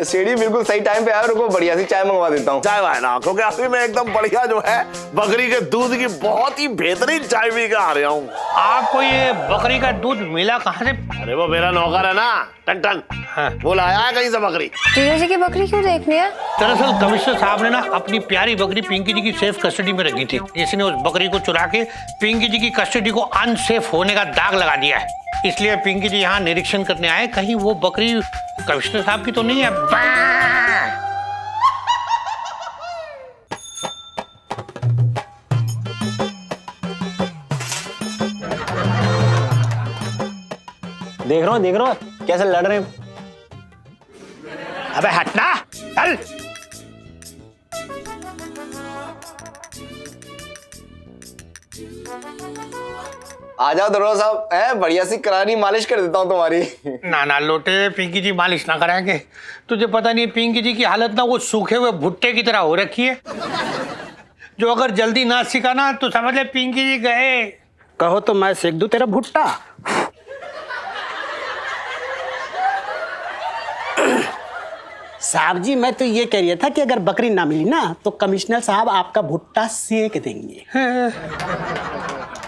सीढ़ी बिल्कुल सही टाइम पे आया, रुको बढ़िया सी चाय मंगवा देता हूँ। चाय वाय ना, क्योंकि अभी मैं एकदम बढ़िया जो है बकरी के दूध की बहुत ही बेहतरीन चाय पी के आ रहा हूँ। आपको ये बकरी का दूध मिला कहाँ से? अरे वो मेरा नौकर है ना टन, हाँ। वो लाया है कहीं से बकरी। जीजा जी की बकरी क्यों देखनी है? दरअसल कमिश्नर साहब ने ना अपनी प्यारी बकरी पिंकी जी की सेफ कस्टडी में रखी थी। इसने उस बकरी को चुरा के पिंकी जी की कस्टडी को अनसेफ होने का दाग लगा दिया है। इसलिए पिंकी जी यहाँ निरीक्षण करने आए, कहीं वो बकरी कमिश्नर साहब की तो नहीं है। देख रहा हूँ कैसे लड़ रहे हैं। अबे हटना, चल। आ जाओ दरोगा साहब, है बढ़िया सी करारी मालिश कर देता हूँ तुम्हारी। ना लोटे, पिंकी जी मालिश ना कराएंगे। तुझे पता नहीं पिंकी जी की हालत ना वो सूखे हुए भुट्टे की तरह हो रखी है, जो अगर जल्दी ना सीखा ना तो समझ ले पिंकी जी गए। कहो तो मैं सेक दूं तेरा भुट्टा। साहब जी मैं तो ये कह रहा था कि अगर बकरी ना मिली ना तो कमिश्नर साहब आपका भुट्टा सेक देंगे।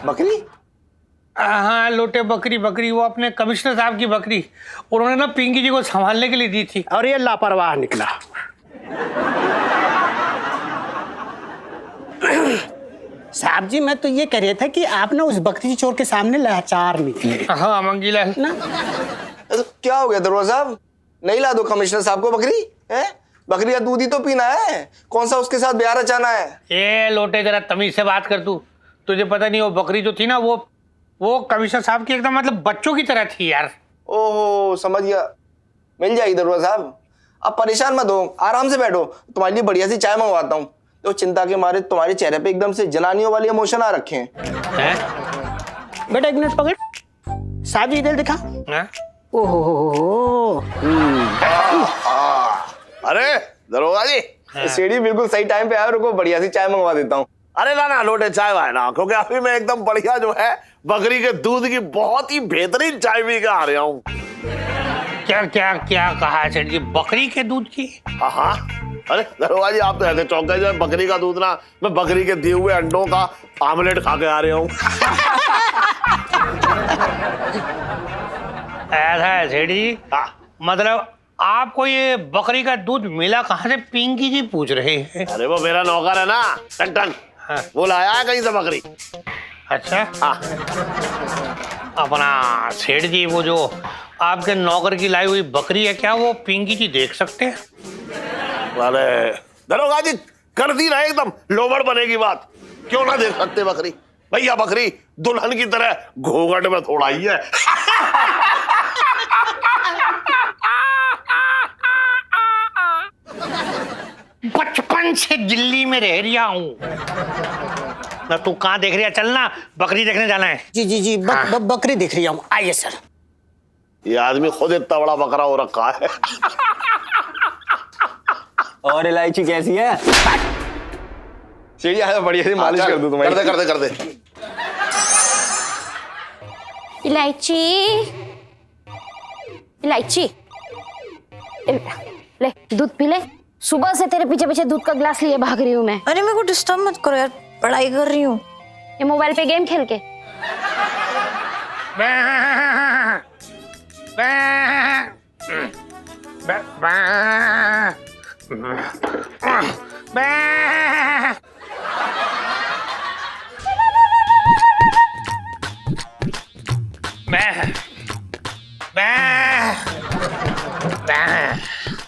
बकरी? हाँ लोटे, बकरी वो अपने कमिश्नर साहब की बकरी उन्होंने ना पिंकी जी को संभालने के लिए दी थी, और ये लापरवाह निकला। साहब जी मैं तो ये कह रहा था कि आप ना उस बकरी चोर के सामने लाचार निकले। हाँ मंगीलाल ना तो क्या हो गया दरोगा साहब, नहीं ला दो कमिश्नर साहब को बकरी? है बकरी का दूध ही तो पीना है, कौन सा उसके साथ ब्याह रचाना है? ए लोटे जरा तमीज से बात कर तू। तुझे पता नहीं वो बकरी जो थी ना वो कमिश्नर साहब की एकदम मतलब बच्चों की तरह थी यार। ओहो समझ गया, मिल जाएगी दरोगा साहब, आप परेशान मत हो, आराम से बैठो, तुम्हारे लिए बढ़िया सी चाय मंगवाता हूँ। तो चिंता के मारे तुम्हारे चेहरे पे एकदम से जनानियों वाले इमोशन आ रखे हैं। बेटा एक मिनट पकड़, साहब जी इधर दिखा। ओहो अरे दरोगा जी, सीढ़ी बिल्कुल सही टाइम पे आया, रुको बढ़िया सी चाय मंगवा देता हूँ। अरे ना लोटे चाय वाय ना, क्योंकि अभी मैं एकदम बढ़िया जो है बकरी के दूध की बहुत ही बेहतरीन चाय पी के आ रहा हूँ। क्या कहा है सेठ जी, बकरी के दूध की? हाँ, अरे दरोगा जी आप तो ऐसे चौंके जो है, बकरी का दूध ना, मैं बकरी के दिए हुए अंडों का आमलेट खा के आ रहा हूँ। ऐसा है सेठ जी, मतलब आपको ये बकरी का दूध मिला कहाँ से, पिंकी जी पूछ रहे हैं। अरे वो मेरा नौकर है ना टन, हाँ। वो लाया है कहीं से बकरी। अच्छा हाँ। अपना सेठ जी वो जो आपके नौकर की लाई हुई बकरी है, क्या वो पिंकी जी देख सकते हैं? अरे दरोगा जी कर दी ना एकदम लोमड़ बनेगी बात, क्यों ना देख सकते बकरी? भैया बकरी दुल्हन की तरह घूंघट में थोड़ा ही है। बचपन से दिल्ली में रह रहा हूँ ना, तू कहाँ देख रही है? चलना बकरी देखने जाना है। जी बकरी देख रही हूँ, आइए सर। ये आदमी खुद इतना बड़ा बकरा हो रखा है। और इलायची कैसी है? सीढ़ी आया, बढ़िया सी मालिश कर दूं तुम्हारी। कर दे। इलायची ले दूध पी ले, सुबह से तेरे पीछे पीछे दूध का गिलास लिए भाग रही हूँ मैं। अरे मेरे को डिस्टर्ब मत करो यार, पढ़ाई कर रही हूँ। ये मोबाइल पे गेम खेल के।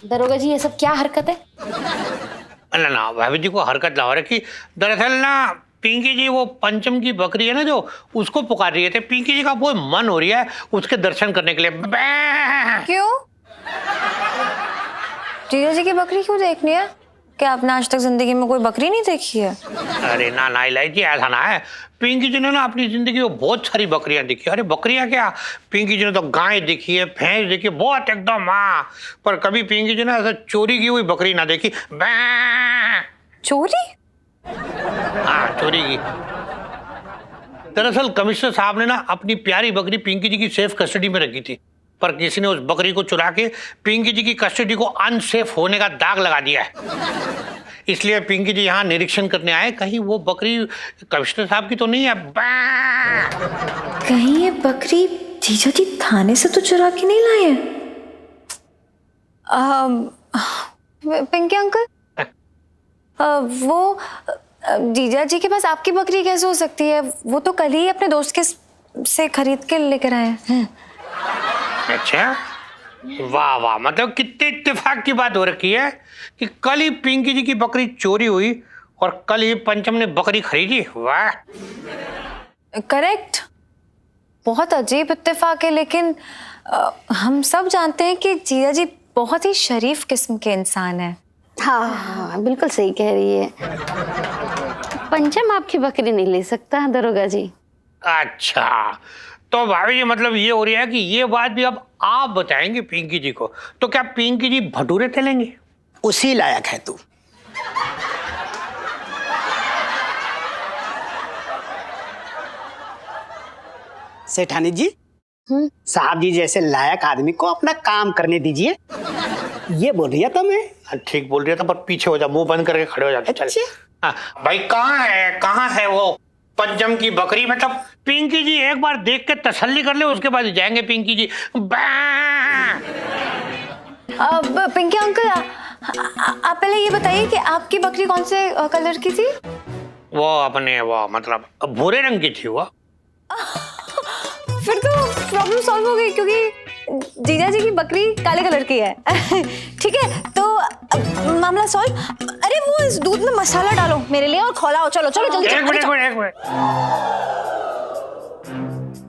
दरोगा जी ये सब क्या हरकत है? ना भाभी जी को हरकत ला रखी। दरअसल ना पिंकी जी वो पंचम की बकरी है ना जो, उसको पुकार रही थे। पिंकी जी का बहुत मन हो रहा है उसके दर्शन करने के लिए। क्यों? जीजा जी की बकरी क्यों देखनी है? क्या आपने आज तक जिंदगी में कोई बकरी नहीं देखी है? अरे ना इलायची ऐसा ना है, पिंकी जी ने ना अपनी जिंदगी में बहुत सारी बकरियां देखी। अरे बकरियां क्या, पिंकी जी ने तो गाय देखी है, भैंस देखी है, बहुत एकदम। हाँ, पर कभी पिंकी जी ने ऐसा चोरी की हुई बकरी ना देखी। चोरी? हाँ चोरी की। दरअसल कमिश्नर साहब ने ना अपनी प्यारी बकरी पिंकी जी की सेफ कस्टडी में रखी थी। पर किसी ने उस बकरी को चुरा के पिंकी जी की कस्टडी को अनसेफ होने का दाग लगा दिया है। इसलिए पिंकी जी यहाँ निरीक्षण करने आए, कहीं वो बकरी कमिश्नर साहब की तो नहीं है। कहीं ये बकरी जीजा जी थाने से तो चुरा के नहीं लाए हैं? पिंकी अंकल, वो जीजा जी के पास आपकी बकरी कैसे हो सकती है? वो तो कल ही अपने दोस्त के से खरीद के लेकर आए हैं। अच्छा, वाह वाह, मतलब कितने इत्तेफाक की बात हो रखी है कि कल ही पिंकी जी की बकरी चोरी हुई और कल ही पंचम ने बकरी खरीदी। वाह, करेक्ट, बहुत अजीब इत्तेफाक है, लेकिन हम सब जानते हैं कि जीजा जी बहुत ही शरीफ किस्म के इंसान है। हाँ, बिल्कुल सही कह रही है। पंचम आपकी बकरी नहीं ले सकता दरोगा जी। अच्छा, तो भाभी जी मतलब ये हो रही है कि ये बात भी अब आप बताएंगे पिंकी जी को। तो क्या पिंकी जी भटूरे तलेंगे? उसी लायक है तू। सेठानी जी, साहब जी जैसे लायक आदमी को अपना काम करने दीजिए। ये बोल रही था मैं। ठीक बोल रहा था, पर पीछे हो जा, मुंह बंद करके खड़े हो जाते। चल हाँ, भाई कहाँ है वो पंचम की बकरी? मतलब पिंकी जी एक बार देख के तसल्ली कर ले, उसके बाद जाएंगे पिंकी जी। पिंकी अंकल, आप पहले ये बताइए कि आपकी बकरी कौन से कलर की थी? वो मतलब भूरे रंग की थी वो। फिर तो प्रॉब्लम सॉल्व हो गई, क्योंकि जीजा जी की बकरी काले कलर की है। ठीक है, तो मामला सॉल्व। अरे वो इस दूध में मसाला डालो मेरे लिए और खौलाओ। चलो चलो जल्दी। एक मिनट।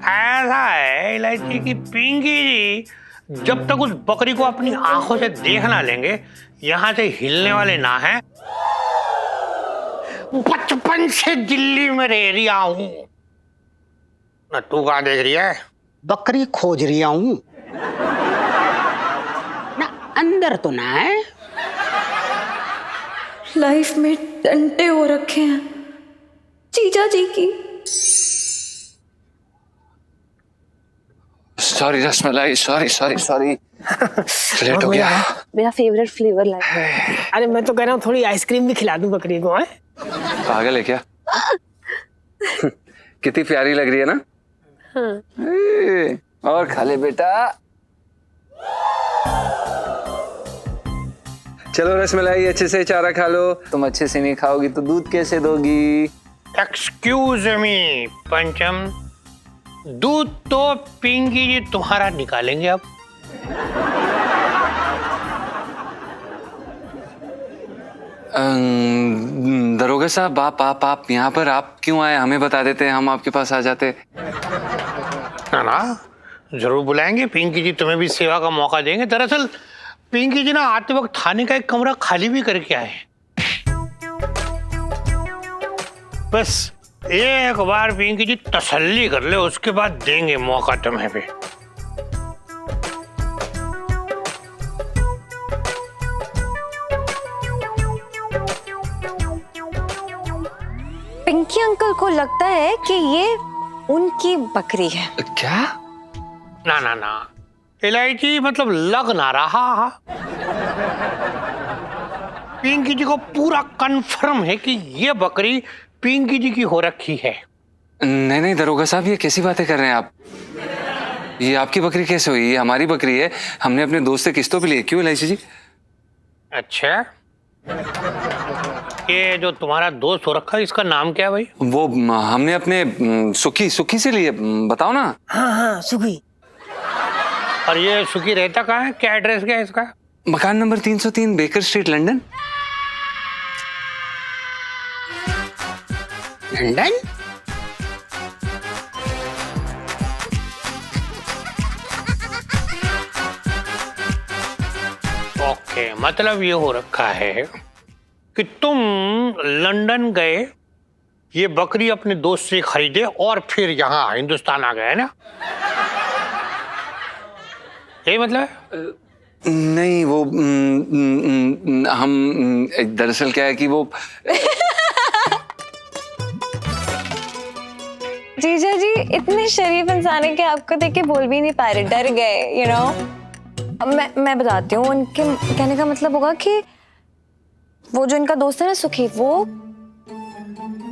ऐसा है इलायची की पिंकी जी जब तक उस बकरी को अपनी आंखों से देख ना लेंगे, यहाँ से हिलने वाले ना हैं। बचपन से दिल्ली में रह रहा हूँ ना। तू कहाँ देख रही है? बकरी खोज रहा हूँ ना, अंदर तो ना है। लाइफ में डंटे हो रखे हैं जीजा जी की। सॉरी रसमलाई, सॉरी लेट हो गया। मेरा फेवरेट फ्लेवर लाया। अरे मैं तो कह रहा हूँ थोड़ी आइसक्रीम भी खिला दूं बकरी को। है पागल है क्या? कितनी प्यारी लग रही है ना। और खा ले बेटा। चलो रसमलाई, अच्छे से चारा खा लो। तुम अच्छे से नहीं खाओगी तो दूध कैसे दोगी? एक्सक्यूज मी पंचम, दूध तो पिंकी जी तुम्हारा निकालेंगे अब। दरोगा साहब, आप यहाँ पर आप क्यों आए? हमें बता देते, हम आपके पास आ जाते। ना, जरूर बुलाएंगे। पिंकी जी तुम्हें भी सेवा का मौका देंगे। दरअसल पिंकी जी ना आते वक्त थाने का एक कमरा खाली भी करके आए। बस एक बार पिंकी जी तसल्ली कर ले, उसके बाद देंगे मौका तुम्हें भी। पिंकी अंकल को लगता है कि ये उनकी बकरी है। क्या? ना, इलायची मतलब लग ना रहा। पिंकी जी को पूरा कंफर्म है कि ये बकरी पिंकी जी की हो रखी है। नहीं दरोगा साहब, ये कैसी बातें कर रहे हैं आप? ये आपकी बकरी कैसे हुई? ये हमारी बकरी है, हमने अपने दोस्त से किस्तों पे ली है। क्यों इलायची जी? अच्छा, ये जो तुम्हारा दोस्त हो रखा है इसका नाम क्या है भाई? वो हमने अपने सुखी से लिए। बताओ ना। हाँ सुखी। और ये सुखी रहता कहाँ है? क्या एड्रेस क्या है इसका? मकान number 303 baker street, London. London? Okay, मतलब ये हो रखा है कि तुम लंदन गए, ये बकरी अपने दोस्त से खरीदे और फिर यहाँ हिंदुस्तान आ गए, है ना? यही मतलब है? नहीं, वो हम दरअसल क्या है कि वो जीजा जी इतने शरीफ इंसान है कि आपको देख के बोल भी नहीं पा रहे, डर गए, यू नो। अब मैं बताती हूँ, उनके कहने का मतलब होगा कि वो जो इनका दोस्त है ना सुखी, वो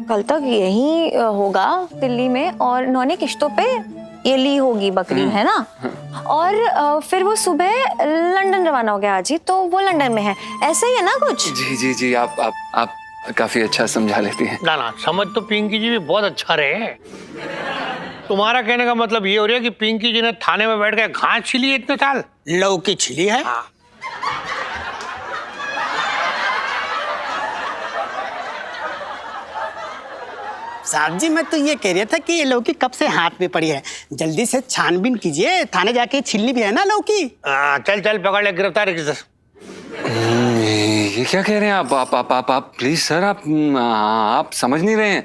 कल तक यही होगा दिल्ली में, और उन्होंने किश्तों पे ये ली होगी बकरी, है ना। और फिर वो सुबह लंदन रवाना हो गया आज ही, तो वो लंदन में है, ऐसा ही है ना कुछ। जी जी जी, आप काफी अच्छा समझा लेती हैं। ना समझ तो पिंकी जी भी बहुत अच्छा रहे। तुम्हारा कहने का मतलब ये हो रहा है कि पिंकी जी ने थाने में बैठ के घास छिली इतने साल? लौकी छिली है। हाँ। साहब जी, मैं तो ये कह रहा था कि ये लौकी कब से हाथ में पड़ी है, जल्दी से छानबीन कीजिए, थाने जाके छिलनी भी है ना लौकी। चल पकड़ ले, गिरफ्तार। ये क्या कह रहे हैं आप प्लीज सर, आप समझ नहीं रहे हैं।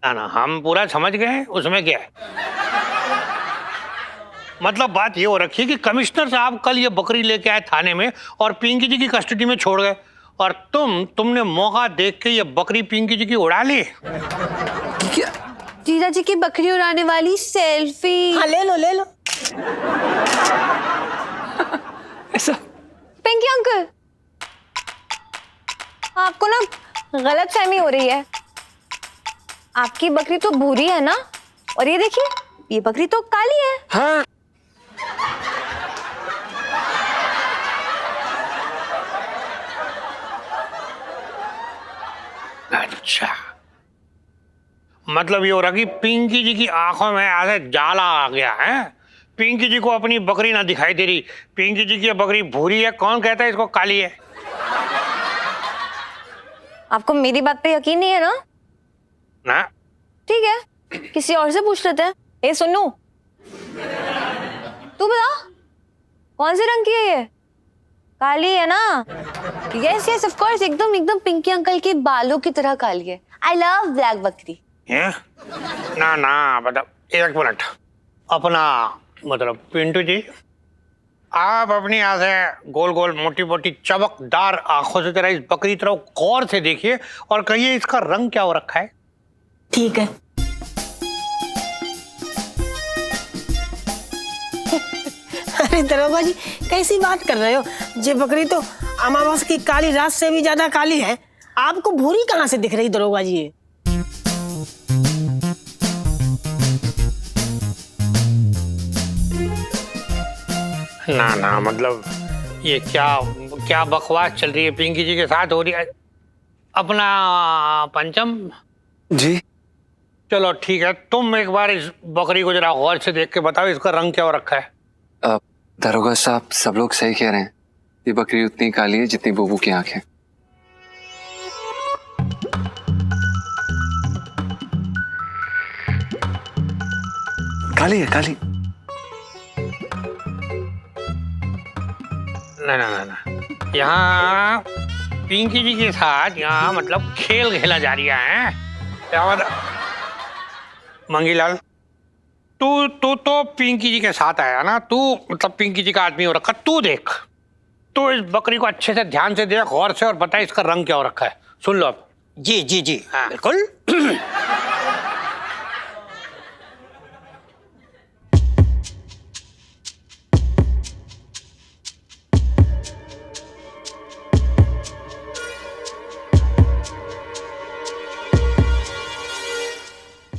ना हम पूरा समझ गए हैं, उसमें क्या है। मतलब बात ये हो रखी है कि कमिश्नर साहब कल ये बकरी लेके आए थाने में और पिंकी जी की कस्टडी में छोड़ गए, और तुमने मौका देख के ये बकरी पिंकी जी की उड़ा ली। जीजा जी की बकरी उड़ाने वाली सेल्फी। हाँ ले लो। ऐसा? पिंकी अंकल, आपको ना गलत फहमी हो रही है। आपकी बकरी तो भूरी है ना, और ये देखिए ये बकरी तो काली है। हाँ। अच्छा, मतलब ये हो रहा कि पिंकी जी की आंखों में ऐसे जाला आ गया है। पिंकी जी को अपनी बकरी ना दिखाई दे रही। पिंकी जी की बकरी भूरी है, कौन कहता है इसको काली है? आपको मेरी बात पे यकीन नहीं है ना? ना ठीक है, किसी और से पूछ लेते हैं। ए सुनो, तू बता कौन से रंग की है ये? काली है ना? यस यस ऑफ कोर्स, एकदम पिंकी अंकल के बालों की तरह काली है। आई लव ब्लैक बकरी। ना मतलब एक मिनट, अपना मतलब पिंटू जी, आप अपनी यहाँ से गोल गोल मोटी मोटी चमकदार आंखों से जरा इस बकरी तरफ गौर से देखिए और कहिए इसका रंग क्या हो रखा है। ठीक है। अरे दरोगा जी, कैसी बात कर रहे हो? ये बकरी तो अमावस की काली रात से भी ज्यादा काली है, आपको भूरी कहाँ से दिख रही दरोगा जी? ये ना मतलब ये क्या बकवास चल रही है पिंकी जी के साथ हो रही है। अपना पंचम जी, चलो ठीक है, तुम एक बार इस बकरी को जरा गौर से देख के बताओ इसका रंग क्या हो रखा है। दरोगा साहब, सब लोग सही कह रहे हैं, ये बकरी उतनी काली है जितनी बुबू की आंखें। काली है, काली। ना यहाँ पिंकी जी के साथ यहाँ मतलब खेल खेला जा रहा है। क्या मतलब मंगीलाल, तू तो पिंकी जी के साथ आया ना, तू मतलब पिंकी जी का आदमी हो रखा। तू देख, तू इस बकरी को अच्छे से ध्यान से देख गौर से और बता इसका रंग क्या हो रखा है। सुन लो अब। जी हाँ। बिल्कुल।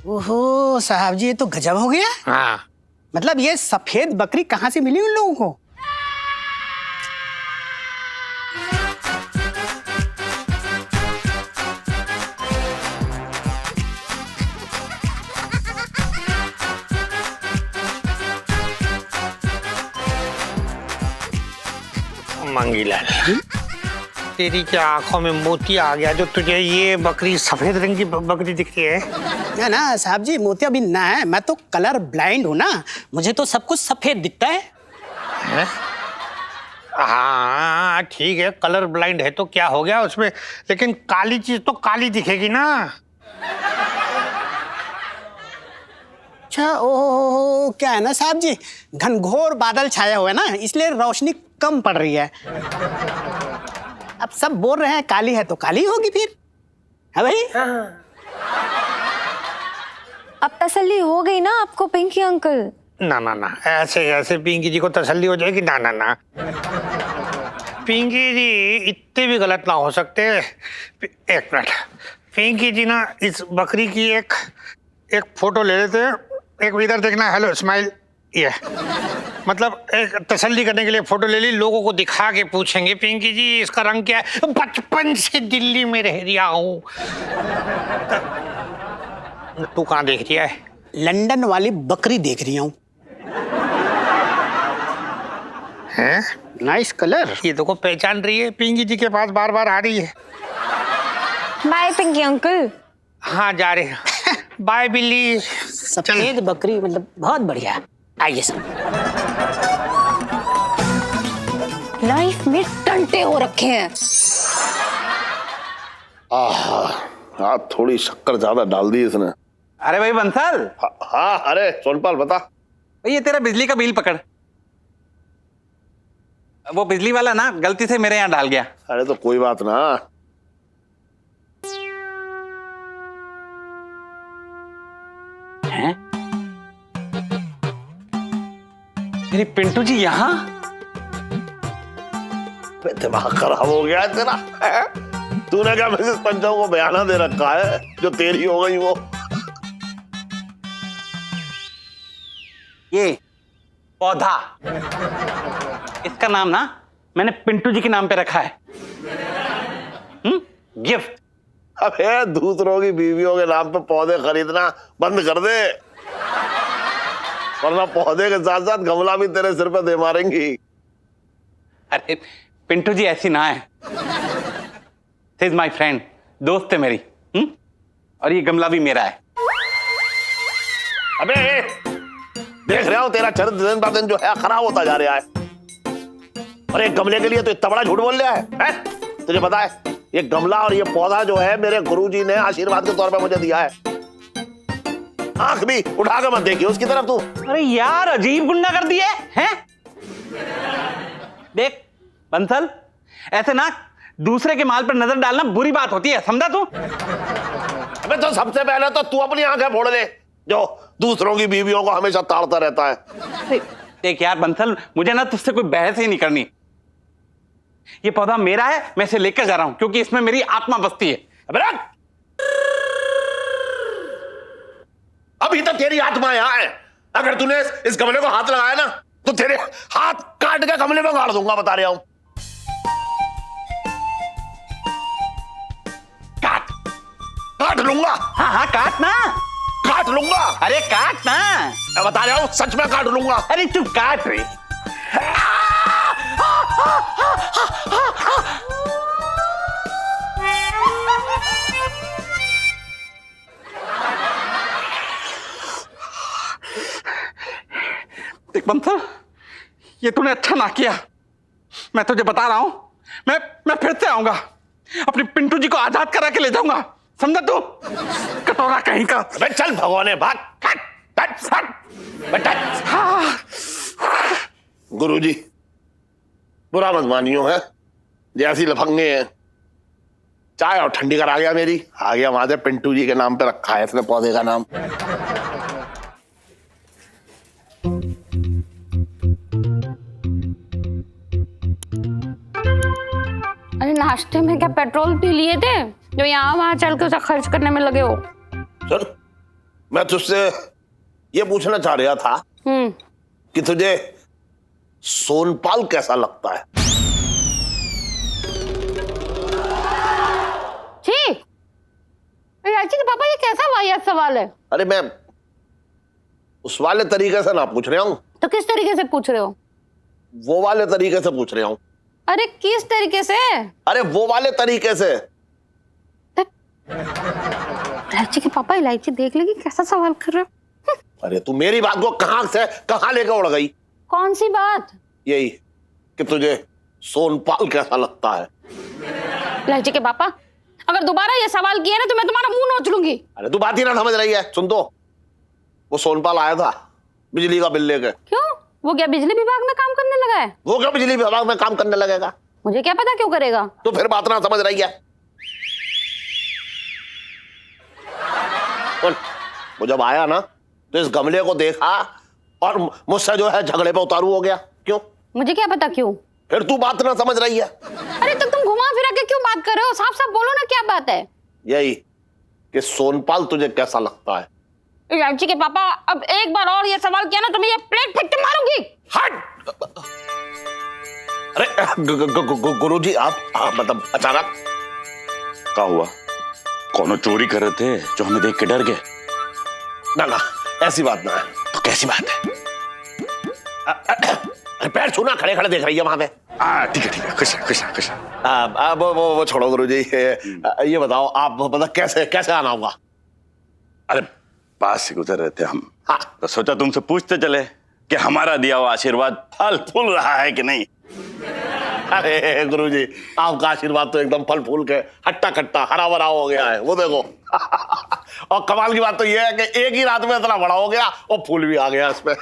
ओहो साहब जी, ये तो गजब हो गया। हाँ, मतलब ये सफेद बकरी कहाँ से मिली उन लोगों को? मंगीलाल, तेरी क्या आंखों में मोती आ गया जो तुझे ये बकरी सफेद रंग की बकरी दिख रही है? ना साहब जी, मोतिया भी ना है, मैं तो कलर ब्लाइंड हूँ ना, मुझे तो सब कुछ सफेद दिखता है। हैं? हाँ ठीक है, कलर ब्लाइंड है तो क्या हो गया उसमें, लेकिन काली चीज तो काली दिखेगी ना। अच्छा, ओ क्या है ना साहब जी, घनघोर बादल छाया हुआ है ना, इसलिए रोशनी कम पड़ रही है। अब सब बोल रहे हैं काली है तो काली होगी फिर, है भाई? अब तसल्ली हो गई ना आपको पिंकी अंकल? ना ना ना, ऐसे ऐसे पिंकी जी को तसल्ली हो जाएगी? ना ना ना, पिंकी जी इतने भी गलत ना हो सकते। एक मिनट, पिंकी जी ना इस बकरी की एक फोटो ले लेते हैं। एक इधर देखना, हेलो स्माइल, ये मतलब एक तसल्ली करने के लिए फोटो ले ली, लोगों को दिखा के पूछेंगे पिंकी जी इसका रंग क्या है, बचपन से दिल्ली में रह रहा हूँ। तू कहाँ देख रही है? लंदन वाली बकरी देख रही हूँ। हैं? Nice colour. ये तो को पहचान रही है, पिंकी जी के पास बार बार आ रही है। Bye Pinky uncle. हाँ जा रहे हैं। बाय बिल्ली। सफेद बकरी मतलब बहुत बढ़िया है। आइए सर। लाइफ में टंटे हो रखे हैं। हाँ, थोड़ी शक्कर ज्यादा डाल दी इसने। अरे भाई बंसल, हाँ, अरे सोनपाल बता। ये तेरा बिजली का बिल पकड़। वो बिजली वाला ना गलती से मेरे यहाँ डाल गया। अरे तो कोई बात ना। हैं? मेरी पिंटू जी यहाँ? दिमाग खराब हो गया है तेरा। तूने क्या मिसेस पंचम को बयाना दे रखा है जो तेरी हो गई वो? ये पौधा, इसका नाम ना मैंने पिंटू जी के नाम पे रखा है। गिफ्ट। अबे दूसरों की बीवियों के नाम पे पौधे खरीदना बंद कर दे, वरना पौधे के साथ साथ गमला भी तेरे सिर पे दे मारेंगी। अरे पिंटू जी ऐसी ना है, इज माई फ्रेंड, दोस्त है मेरी। और ये गमला भी मेरा है। अबे देख रहा हूं तेरा चरित्र दिन ब दिन जो है खराब होता जा रहा है। और एक गमले के लिए तो इतना बड़ा झूठ बोल रहा है? तुझे पता है ये गमला और ये पौधा जो है मेरे गुरुजी ने आशीर्वाद के तौर पे मुझे दिया है। आंख भी उठा के मत देखिए उसकी तरफ तू। अरे यार अजीब गुंडा कर दिए हैं। देख बंसल, ऐसे ना दूसरे के माल पर नजर डालना बुरी बात होती है, समझा तू? अबे तो सबसे पहले तो तू अपनी आंखें फोड़ ले जो दूसरों की बीवियों को हमेशा ताड़ता रहता है। देख यार बंसल, मुझे ना तुझसे कोई बहस ही नहीं करनी। ये पौधा मेरा है, मैं इसे लेकर जा रहा हूं क्योंकि इसमें मेरी आत्मा बसती है। अबे अभी तक तेरी आत्मा यहां है। अगर तूने इस गमले को हाथ लगाया ना तो तेरे हाथ काट के गमले में गाड़ दूंगा, बता रहा हूं। काट लूंगा। हाँ हाँ काट ना, काट लूंगा। अरे काट ना, मैं बता रहा हूं सच में काट लूंगा। अरे तू काट रे। देख बंसल, ये तूने अच्छा ना किया। मैं तुझे बता रहा हूं, मैं फिर से आऊंगा, अपनी पिंटू जी को आजाद करा के ले जाऊंगा, समझा तू? कटोरा कहीं का। अबे चल भगवाने भाग। गुरुजी बुरा मत मानियो है, जैसी लफंगे हैं। चाय और ठंडी करा गया मेरी, आ गया वहां से पिंटू जी के नाम पे रखा है इसने पौधे का नाम। अरे नाश्ते में क्या पेट्रोल पी लिए थे जो यहाँ वहां चल के उसे खर्च करने में लगे हो? सुन, मैं तुझसे ये पूछना चाह रहा था कि तुझे सोनपाल कैसा लगता है? छी, के पापा ये कैसा वाहियात सवाल है? अरे मैं उस वाले तरीके से ना पूछ रहा हूं। तो किस तरीके से पूछ रहे हो? वो वाले तरीके से पूछ रहा हूं। अरे किस तरीके से? अरे वो वाले तरीके से। इलायची के पापा इलायची देख लेगी कैसा सवाल कर रहे हो। अरे तू मेरी बात को कहां से कहां लेकर उड़ गई? कौन सी बात? यही कि तुझे सोनपाल कैसा लगता है। इलायची के पापा, अगर दोबारा ये सवाल किया ना तो मैं तुम्हारा मुंह नोच लूंगी। अरे तू बात ही ना समझ रही है। सुन तो, वो सोनपाल आया था बिजली का बिल लेके। क्यों? वो क्या बिजली विभाग में काम करने लगा है? वो क्या बिजली विभाग में काम करने लगेगा? मुझे क्या पता क्यों करेगा। तो फिर बात ना समझ रही है। वो जब आया ना तो इस गमले को देखा और मुझसे जो है झगड़े पे उतारू हो गया। क्यों? मुझे क्या पता क्यों? फिर तू बात ना समझ रही है। अरे तो तुम घुमा फिरा के क्यों बात कर रहे हो? साफ साफ बोलो ना, क्या बात है? यही कि सोनपाल तुझे कैसा लगता है। इलायची के पापा, अब एक बार और ये सवाल किया ना तो मैं ये प्लेट फेंक के मारूंगी। हट! अरे गुरुजी आप मतलब अचानक क्या हुआ? कौन चोरी कर रहे थे जो हमें देख के डर गए? ना ऐसी बात ना है। तो कैसी बात है? पैर छूना, खड़े खड़े देख रही है वहां पे। ठीक है खुश है। वो छोड़ो गुरुजी, ये बताओ आप मतलब कैसे आना होगा? अरे पास से गुजर रहे थे हम, हाँ। तो सोचा तुमसे पूछते चले कि हमारा दिया हुआ आशीर्वाद फल फूल रहा है कि नहीं। अरे गुरुजी, आपका आशीर्वाद तो एकदम फल फूल के हट्टा कट्टा हरा भरा हो गया है, वो देखो। और कमाल की बात तो ये है कि एक ही रात में इतना बड़ा हो गया और फूल भी आ गया इसमें।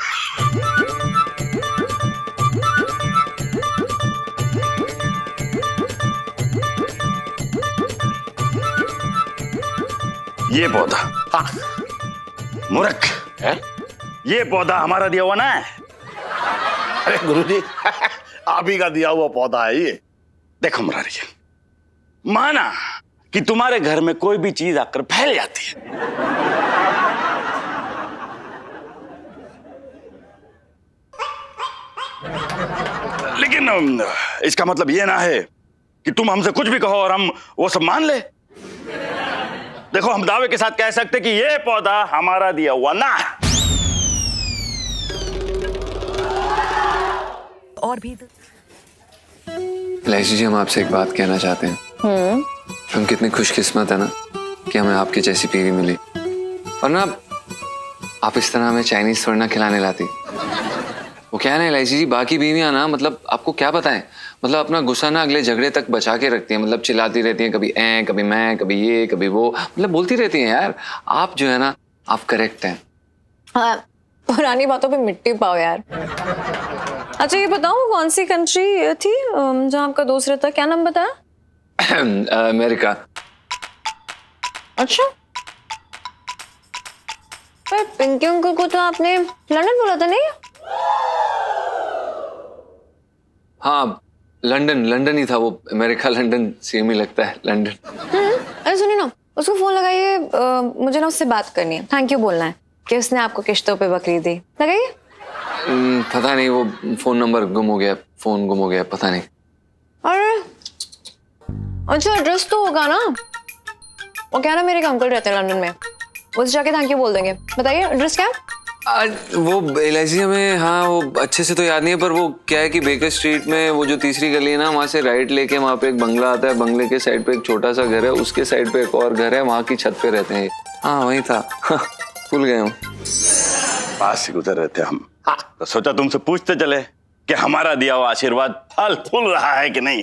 ये पौधा, हाँ। मूर्ख है? ये पौधा हमारा दिया हुआ ना है। अरे गुरुजी, आप ही का दिया हुआ पौधा है ये। देखो मुरारी, माना कि तुम्हारे घर में कोई भी चीज आकर फैल जाती है, लेकिन इसका मतलब ये ना है कि तुम हमसे कुछ भी कहो और हम वो सब मान ले। देखो हम दावे के साथ कह सकते कि ये पौधा हमारा दिया हुआ ना है। और भी इलायची जी, हम आपसे एक बात कहना चाहते हैं। हम कितने खुशकिस्मत है ना कि हमें आपकी जैसी बीवी मिली, और ना आप इस तरह हमें चाइनीज थोड़ी ना खिलाने लाती। वो क्या है ना इलायची जी, बाकी बीवियां ना मतलब आपको क्या बताएं, मतलब अपना गुस्सा ना अगले झगड़े तक बचा के रखती हैं, मतलब चिल्लाती रहती हैं, कभी कभी मैं, कभी ये, कभी वो, मतलब बोलती रहती हैं। यार आप जो है ना, आप करेक्ट हैं। हाँ, पुरानी बातों पे मिट्टी पाओ यार। अच्छा ये बताओ, कौन सी कंट्री थी जहाँ आपका दोस्त रहता? क्या नाम बताया? अमेरिका। अच्छा, पर पिंकी अंकल को तो आपने लंदन बोला था नहीं? हाँ लंदन ही था वो, अमेरिका लंदन सेम ही लगता है, लंदन। अरे सुनिए ना, उसको फोन लगाइए, मुझे ना उससे बात करनी है, थैंक यू बोलना है कि उसने आपको किश्तों पे बकरी दी। लगाइए। पता नहीं, वो फोन नंबर गुम हो गया, फोन गुम हो गया, पता नहीं। अरे अच्छा, एड्रेस तो होगा ना? वो क्या ना, मेरे एक अंकल रहते हैं लंदन में, उससे जाके थैंक यू बोल देंगे। बताइए एड्रेस क्या है? वो एलआईसी हमें, हाँ वो अच्छे से तो याद नहीं है, पर वो क्या है कि बेकर स्ट्रीट में वो जो तीसरी गली है ना, वहाँ से राइट लेके वहाँ पे एक बंगला आता है, बंगले के साइड पे एक छोटा सा घर है, उसके साइड पे एक और घर है, वहाँ की छत पे रहते हैं। हाँ वही था। भूल गए हम। पास से गुजर रहे थे हम, तो सोचा तुमसे पूछते चले कि हमारा दिया हुआ आशीर्वाद फल फूल रहा है कि नहीं।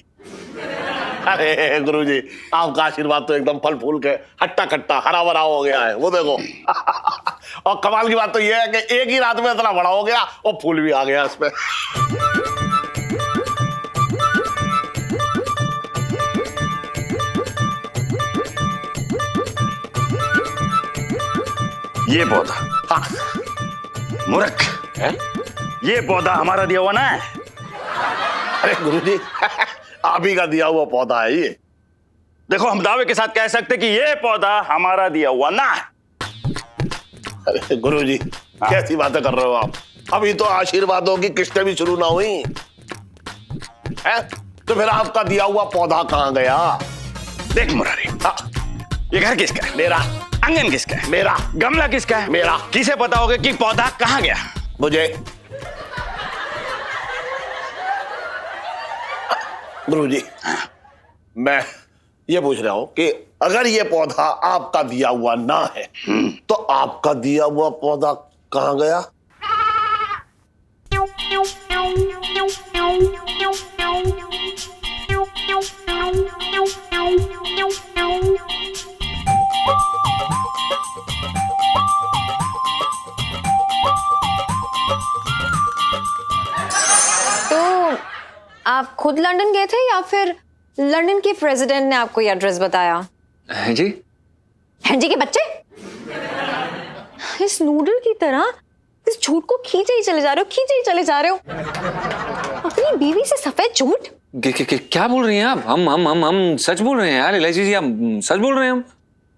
अरे गुरुजी, आपका आशीर्वाद तो एकदम फल फूल के हट्टा कट्टा हरा भरा हो गया है, वो देखो। और कमाल की बात तो ये है कि एक ही रात में इतना बड़ा हो गया और फूल भी आ गया इसमें। ये पौधा, हाँ। मूर्ख है? ये पौधा हमारा दिया हुआ ना है। अरे गुरुजी, आप ही का दिया हुआ पौधा है ये। देखो हम दावे के साथ कह सकते कि ये पौधा हमारा दिया हुआ ना है। अरे गुरुजी, कैसी बातें कर रहे हो आप? अभी तो आशीर्वादों की किस्तें भी शुरू ना हुई है, तो फिर आपका दिया हुआ पौधा कहाँ गया? देख मुरारी, ये घर किसका है? मेरा। आंगन किसका है? मेरा। गमला किसका है? मेरा। किसे पता होगा कि पौधा कहाँ गया? मुझे। गुरुजी, मैं ये पूछ रहा हूं कि अगर ये पौधा आपका दिया हुआ ना है, तो आपका दिया हुआ पौधा कहाँ गया? तो आप खुद लंदन गए थे या फिर लंदन के प्रेसिडेंट ने आपको ये एड्रेस बताया? हैं जी? हैं जी के बच्चे? इस नूडल की तरह इस झूठ को खींचे ही चले जा रहे हो, खींचे ही चले जा रहे हो। अपनी बीवी से सफेद झूठ। क्या बोल रही हैं आप? हम सच बोल रहे हैं यार इलायची जी, हम सच बोल रहे हैं हम।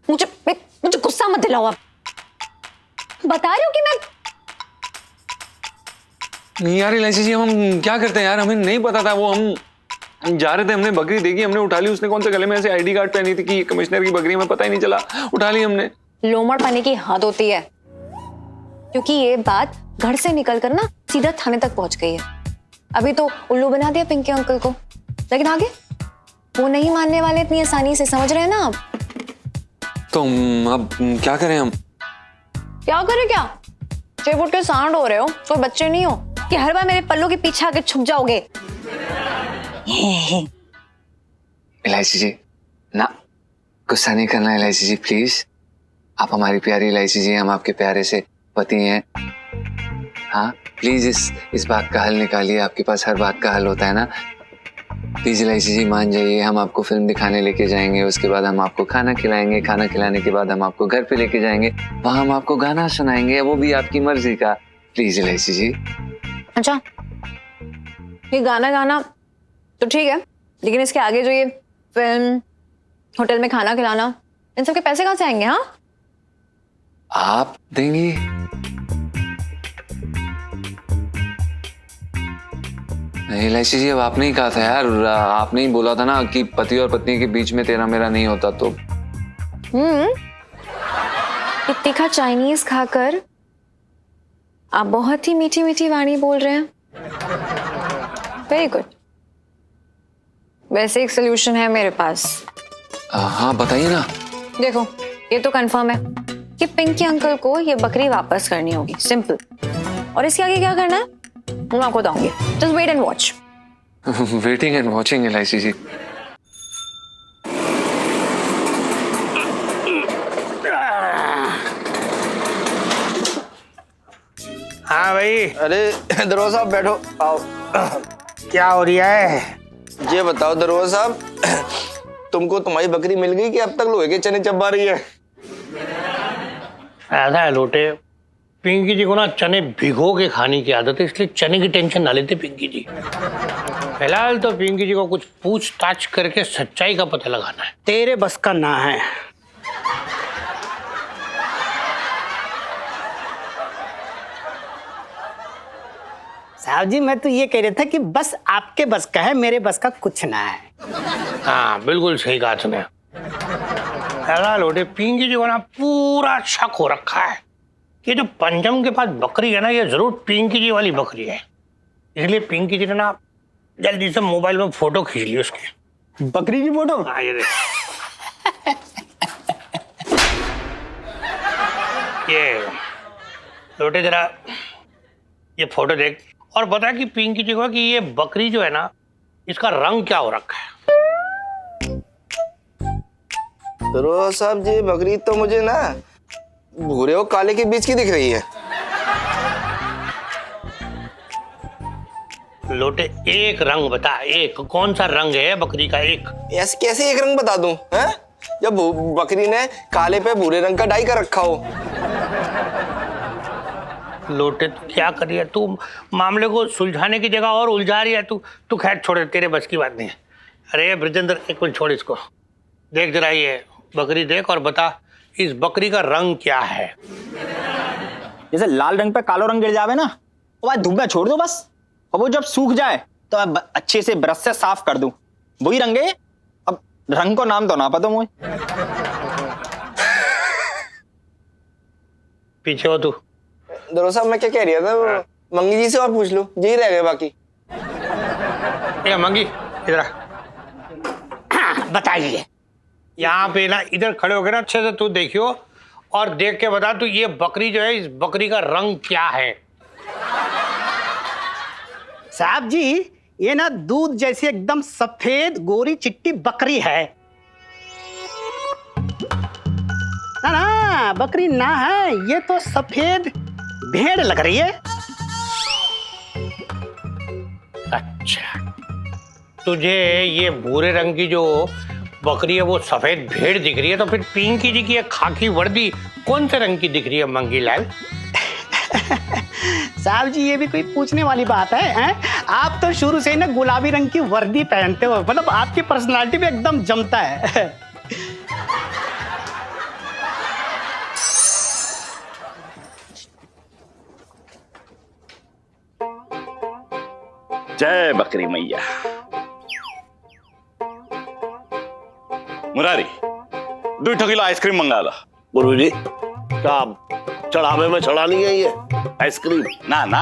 मुझे गुस्सा मत दिलाओ आप। बता रही हूँ कि मैं नहीं यार इलायची जी, हम क्या करते हैं यार, हमें नहीं पता था। वो हम जा रहे थे, हमने बकरी देखी, हमने उठा ली। उसने कौन से गले में ऐसे आईडी कार्ड पहनी थी कि कमिश्नर की बकरी, हमें पता ही नहीं चला, उठा ली हमने। लोमड़ पाने की हद होती है, क्योंकि ये बात घर से निकलकर ना सीधा थाने तक पहुंच गई है। अभी तो उल्लू बना दिया पिंकी अंकल को, लेकिन आगे वो नहीं मानने वाले इतनी आसानी से, समझ रहे हैं ना आप? तो अब क्या करें हम? क्या करें क्या? चेप उठ के सांड हो रहे हो, कोई बच्चे नहीं हो कि हर बार मेरे पल्लों के पीछे आके छुप जाओगे। इलायची जी ना, गुस्सा नहीं करना इलायची जी प्लीज। आप हमारी प्यारी इलायची जी, हम आपके प्यारे से पति हैं। हाँ प्लीज इस बात का हल निकालिए, आपके पास हर बात का हल होता है ना। प्लीज इलायची जी मान जाइए, हम आपको फिल्म दिखाने लेके जाएंगे, उसके बाद हम आपको खाना खिलाएंगे, खाना खिलाने के बाद हम आपको घर पे लेके जाएंगे, वहां हम आपको गाना सुनाएंगे, वो भी आपकी मर्जी का। प्लीज इलायची जी। अच्छा ये गाना तो ठीक है, लेकिन इसके आगे जो ये फिल्म, होटल में खाना खिलाना, इन सब के पैसे कहाँ से आएंगे? हाँ आप देंगी? नहीं इलायची जी, अब आपने ही कहा था यार, आपने ही बोला था ना कि पति और पत्नी के बीच में तेरा मेरा नहीं होता। तो ये तीखा चाइनीज खाकर आप बहुत ही मीठी मीठी वाणी बोल रहे हैं। Very good. वैसे एक सोल्यूशन है मेरे पास। हाँ बताइए ना। देखो ये तो कंफर्म है कि पिंकी अंकल को ये बकरी वापस करनी होगी, सिंपल। और इसके आगे क्या करना है मैं आपको बताऊंगी, just wait and watch. Waiting and watching Elaichi ji. हाँ भाई। अरे दरोगा साहब बैठो, आओ। क्या हो रहा है? ये बताओ दरोगा साहब, तुमको तुम्हारी बकरी मिल गई कि अब तक लोहे के चने चबा रही है? ऐसा है लोटे, पिंकी जी को ना चने भिगो के खाने की आदत है, इसलिए चने की टेंशन ना लेते पिंकी जी। फिलहाल तो पिंकी जी को कुछ पूछताछ करके सच्चाई का पता लगाना है। तेरे बस का ना है। साहब जी मैं तो ये कह रहा था कि बस आपके बस का है, मेरे बस का कुछ ना है। हाँ बिल्कुल सही कहा तुमने। फिलहाल लोटे, पिंकी जी को ना पूरा शक हो रखा है कि जो पंचम के पास बकरी है ना, ये जरूर पिंकी जी वाली बकरी है। इसलिए पिंकी जी ने ना जल्दी से मोबाइल में फोटो खींच ली उसकी बकरी की फोटो। हाँ ये देख। ये लोटे जरा ये फोटो देख और बता कि पिंकी जी को कि ये बकरी जो है ना, इसका रंग क्या हो रखा है। दरोगा साहब जी बकरी तो मुझे ना भूरे और काले के बीच की दिख रही है। लोटे एक रंग बता, एक कौन सा रंग है बकरी का? एक ऐसे कैसे एक रंग बता दूं हैं? जब बकरी ने काले पे भूरे रंग का डाई कर रखा हो। लोटे तू क्या कर रही है? तू मामले को सुलझाने की जगह और उलझा रही है। तू खैर छोड़, तेरे बस की बात नहीं है। अरे ब्रजेंद्र एक मिनट छोड़ इसको, देख जरा ये बकरी देख और बता इस बकरी का रंग क्या है। जैसे लाल रंग पे कालो रंग गिर जावे ना, वो बाद धूप में छोड़ दो बस, और वो जब सूख जाए तो मैं अच्छे से ब्रश से साफ कर दूं, वही रंग है। अब रंग को नाम तो ना पता मुझे। पीछे हो तू। दरोगा साहब मैं क्या कह रहा था, वो मंगी जी से और पूछ लो, यही रह गए बाकी। मंगी इधर बताइए। यहाँ पे ना इधर खड़े हो गए ना, अच्छे से तू देखियो और देख के बता तू ये बकरी जो है, इस बकरी का रंग क्या है? साहब जी ये ना दूध जैसी एकदम सफेद गोरी चिट्टी बकरी है। ना ना बकरी ना है, ये तो सफेद भेड़ लग रही है। अच्छा, तुझे ये भूरे रंग की जो बकरी है वो सफेद भेड़ दिख रही है, तो फिर पिंकी जी की ये खाकी वर्दी कौन से रंग की दिख रही है मंगीलाल? साहब जी ये भी कोई पूछने वाली बात है, हैं? आप तो शुरू से ही ना गुलाबी रंग की वर्दी पहनते हो, मतलब आपकी पर्सनालिटी भी एकदम जमता है। जय बकरी मैया। मुरारी 2 किलो आइसक्रीम मंगा लो। गुरुजी क्या चढ़ावे में चढ़ानी है ये आइसक्रीम? ना ना,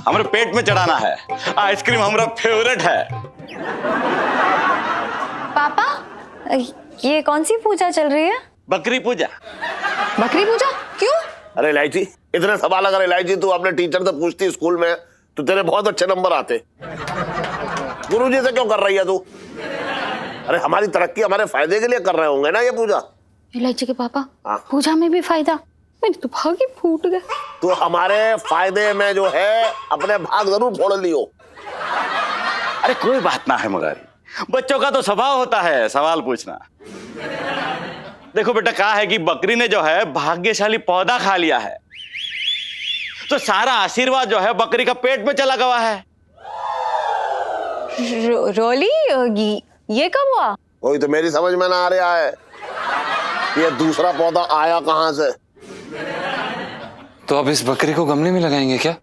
हमारे पेट में चढ़ाना है। आइसक्रीम हमारा फेवरेट है। पापा ये कौन सी पूजा चल रही है? बकरी पूजा। बकरी पूजा क्यों? अरे इलायची, इतने सवाल अगर इलायची तू अपने टीचर से पूछती स्कूल में तो तेरे बहुत अच्छे नंबर आते। गुरुजी से क्यों कर रही है तू? अरे हमारी तरक्की हमारे फायदे के लिए कर रहे होंगे ना ये पूजा। इलायची के पापा, पूजा में भी फायदा? मेरे तो भाग ही फूट गए। तो हमारे फायदे में जो है अपने भाग जरूर फोड़ लियो। अरे कोई बात ना है मुरारी, बच्चों का तो स्वभाव होता है सवाल पूछना। देखो बेटा, कहा है कि बकरी ने जो है भाग्यशाली पौधा खा लिया है, तो सारा आशीर्वाद जो है बकरी का पेट में चला गया है। रोली ये कब हुआ? वही तो मेरी समझ में ना आ रहा है, ये दूसरा पौधा आया कहां से? तो अब इस बकरी को गमले में लगाएंगे क्या?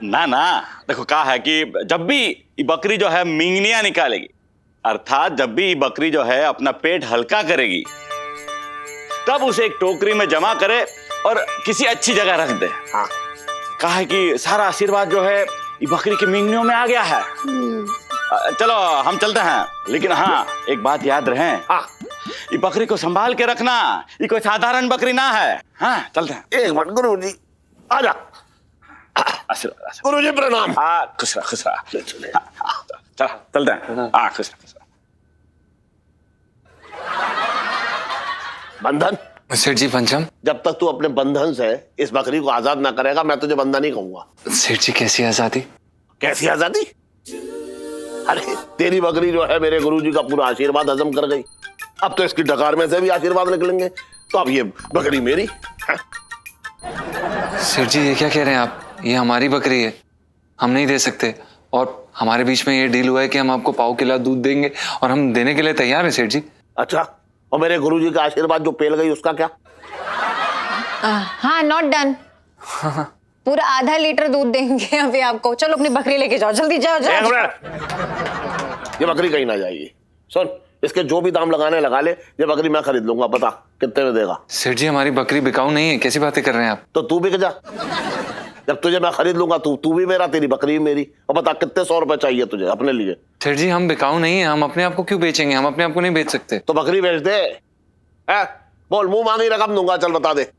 ना ना, देखो कहा है कि जब भी ये बकरी जो है मिंगनिया निकालेगी, अर्थात जब भी ये बकरी जो है अपना पेट हल्का करेगी, तब उसे एक टोकरी में जमा करे और किसी अच्छी जगह रख दे। हाँ, कहा है कि सारा आशीर्वाद जो है ये बकरी की मिंगनियों में आ गया है। चलो हम चलते हैं, लेकिन हाँ एक बात याद रहे, हाँ ये बकरी को संभाल के रखना, ये कोई साधारण बकरी ना है। हाँ चलते हैं। एक मिनट गुरुजी, आजा। आशीर्वाद। गुरुजी प्रणाम। हाँ खुश रहा, खुश रहा। चलो चलते हैं। हाँ खुश रहा, खुश रहा। बंधन? सेठ जी पंचम, जब तक तू अपने बंधन से इस बकरी को आजाद ना करेगा मैं तुझे बंधन ही कहूंगा। सेठ जी कैसी आजादी? कैसी आजादी? अरे तेरी बकरी जो है मेरे गुरुजी का पूरा आशीर्वाद हजम कर गई, अब तो इसकी डकार में से भी आशीर्वाद निकलेंगे, तो अब ये बकरी मेरी है। सेठ जी ये क्या कह रहे हैं आप? ये हमारी बकरी है, हम नहीं दे सकते, और हमारे बीच में ये डील हुआ है कि हम आपको पाव किलो दूध देंगे और हम देने के लिए तैयार हैं सेठ जी। अच्छा, और मेरे गुरुजी का आशीर्वाद जो पेल गई उसका क्या? हाँ नॉट डन। पूरा आधा लीटर दूध देंगे अभी आपको। चलो अपनी बकरी लेके जाओ, जल्दी जाओ जाओ। ये बकरी कहीं ना जाएगी। सुन, इसके जो भी दाम लगाने लगा ले, ये बकरी मैं खरीद लूंगा, बता कितने में देगा? सेठ जी हमारी बकरी बिकाऊ नहीं है, कैसी बातें कर रहे हैं आप? तो तू बिक जा, जब तुझे मैं खरीद लूंगा तू भी मेरा, तेरी बकरी भी मेरी। और बता कितने 100 रुपए चाहिए तुझे अपने लिए? सेठ जी हम बिकाऊ नहीं है, हम अपने आप को क्यों बेचेंगे? हम अपने आप को नहीं बेच सकते। तो बकरी बेच दे। है? बोल, मुंह मांगी रकम दूंगा, चल बता दे।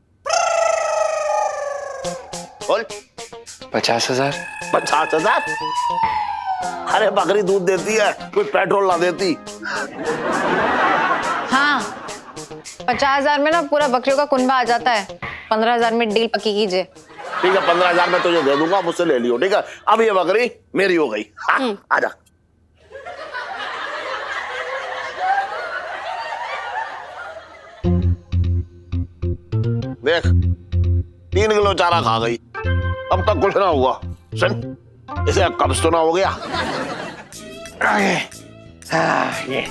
बोल। 50,000। 50,000? अरे बकरी दूध देती है, कोई पेट्रोल ना देती। हाँ 50,000 में ना पूरा बकरियों का कुनबा आ जाता है। 15,000 में डील पक्की कीजिए। ठीक है, 15,000 में तुझे दे दूंगा, मुझसे ले लियो। ठीक है, अब ये बकरी मेरी हो गई। हाँ, आजा। देख 3 किलो चारा खा गई, अब तक कुछ ना हुआ। सुन, इसे कब्ज तो ना हो गया? ये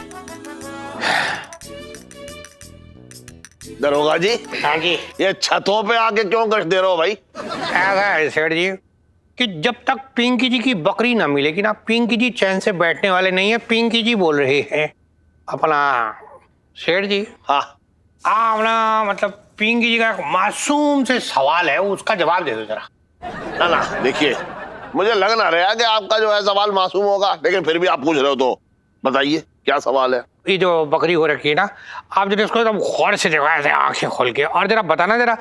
दरोगा जी। हाँ जी। ये छतों पे आके क्यों गश्त दे रहे हो भाई? ऐसा है सेठ जी कि जब तक पिंकी जी की बकरी ना मिलेगी ना, पिंकी जी चैन से बैठने वाले नहीं है। पिंकी जी बोल रही है अपना सेठ जी। हाँ अपना मतलब पिंकी जी का एक मासूम से सवाल है, उसका जवाब दे दो जरा। ना ना, देखिए मुझे लग ना रहा कि आपका जो है सवाल मासूम होगा, लेकिन फिर भी आप पूछ रहे हो तो बताइए क्या सवाल है? ये जो बकरी हो रखी है ना, आप जरा इसको एकदम गौर से देखो, ऐसे आंखें खोल के, और जरा बताना जरा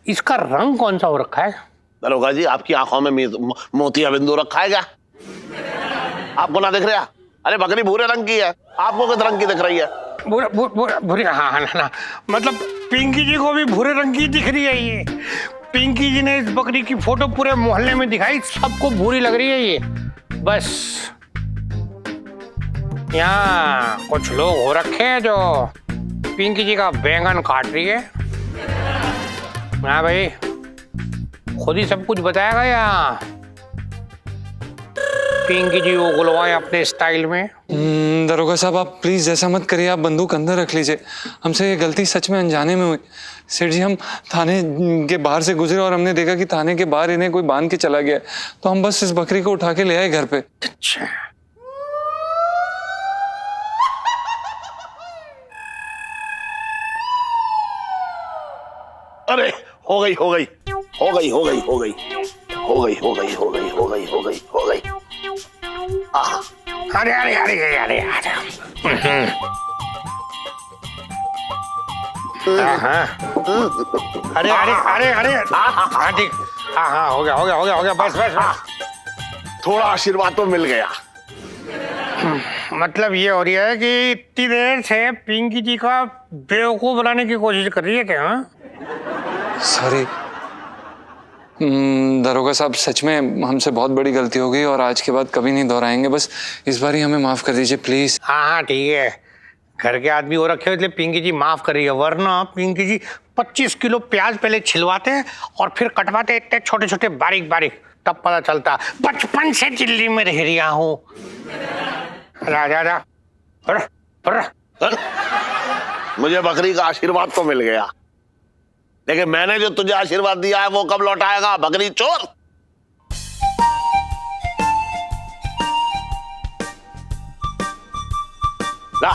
इसका रंग कौन सा हो रखा है? दरोगा जी, आपकी आंखों में मोतिया बिंदु रखा है क्या? आपको ना दिख रहा? अरे बकरी भूरे रंग की है, आपको किस रंग की दिख रही है? भूरे। हाँ ना, मतलब पिंकी जी को भी भूरे रंग की दिख रही है ये। पिंकी जी ने इस बकरी की फोटो पूरे मोहल्ले में दिखाई, सबको बुरी लग रही है ये। बस यहाँ कुछ लोग हो रखे हैं जो पिंकी जी का बैंगन काट रही है। हाँ भाई, खुद ही सब कुछ बताएगा या पिंकी जी वो गुलवाएं अपने स्टाइल में? दरोगा साहब आप प्लीज ऐसा मत करिए, आप बंदूक अंदर रख लीजिए। हमसे ये गलती सच में अनजाने में हुई। सेठ जी, हम थाने के बाहर से गुजरे और हमने देखा कि थाने के बाहर इन्हें कोई बांध के चला गया, तो हम बस इस बकरी को उठा के ले आए घर पे। अच्छा, अरे हो गई हो गई हो गई हो गई हो गई हो गई हो गई हो गई हो गई हो गई हो गई। अरे अरे अरे अरे अरे अरे अरे अरे अरे हाँ ठीक, हाँ हाँ हो गया हो गया हो गया हो गया, बस बस बस। थोड़ा आशीर्वाद तो मिल गया। मतलब ये हो रही है कि इतनी देर से पिंकी जी का बेवकूफ बनाने की कोशिश कर रही है क्या? सॉरी दरोगा साहब, सच में हमसे बहुत बड़ी गलती हो गई और आज के बाद कभी नहीं दोहराएंगे। बस इस बार ही हमें माफ कर दीजिए प्लीज। हाँ हाँ ठीक है, घर के आदमी हो रखे हो इसलिए पिंकी जी माफ कर रही है, वरना पिंकी जी 25 किलो प्याज पहले छिलवाते हैं और फिर कटवाते इतने छोटे छोटे बारीक बारीक, तब पता चलता बचपन से दिल्ली में रह रहा हूँ। राजा मुझे बकरी का आशीर्वाद तो मिल गया, लेकिन मैंने जो तुझे आशीर्वाद दिया है वो कब लौटाएगा बकरी चोर? ला।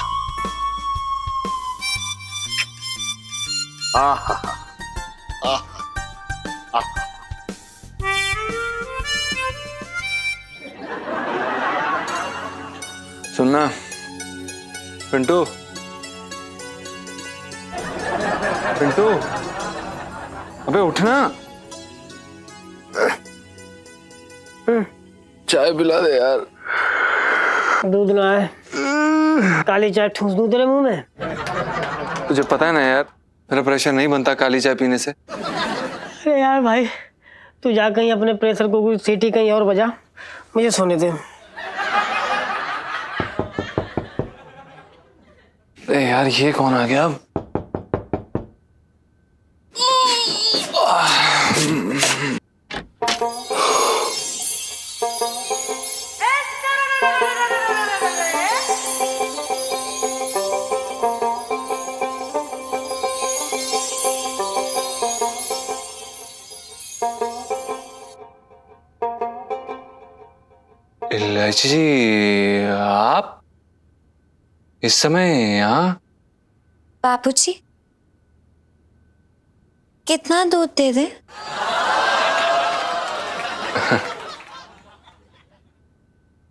सुनना पिंटू, पिंटू अबे उठना, चाय पिला दे यार। दूध ना है, काली चाय ठूस दूं तेरे मुंह में? तुझे पता है ना यार, मेरा प्रेशर नहीं बनता काली चाय पीने से। अरे यार भाई, तू जा कहीं अपने प्रेशर को कोई सीटी कहीं और बजा, मुझे सोने दे। अरे यार ये कौन आ गया अब? इलायची जी, आप इस समय यहाँ? बापूजी, कितना दूध दे दे?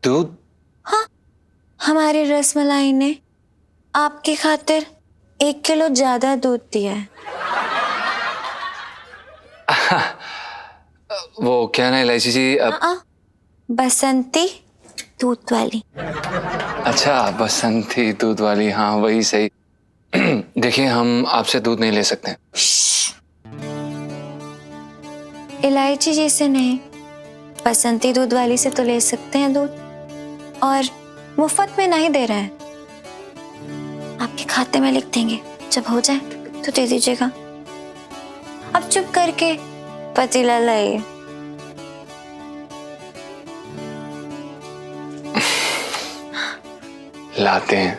दूध? हाँ, हमारी रसमलाई ने आपकी खातिर 1 किलो ज्यादा दूध दिया है। वो क्या ना इलायची जी, अब बसंती दूध वाली। अच्छा बसंती दूध वाली, हाँ वही सही। देखिए हम आपसे दूध नहीं ले सकते। इलायची जी से नहीं, बसंती दूध वाली से तो ले सकते हैं दूध, और मुफ्त में नहीं दे रहे हैं, आपके खाते में लिख देंगे, जब हो जाए तो दे दीजिएगा। अब चुप करके पतीला लाइए। लाते हैं।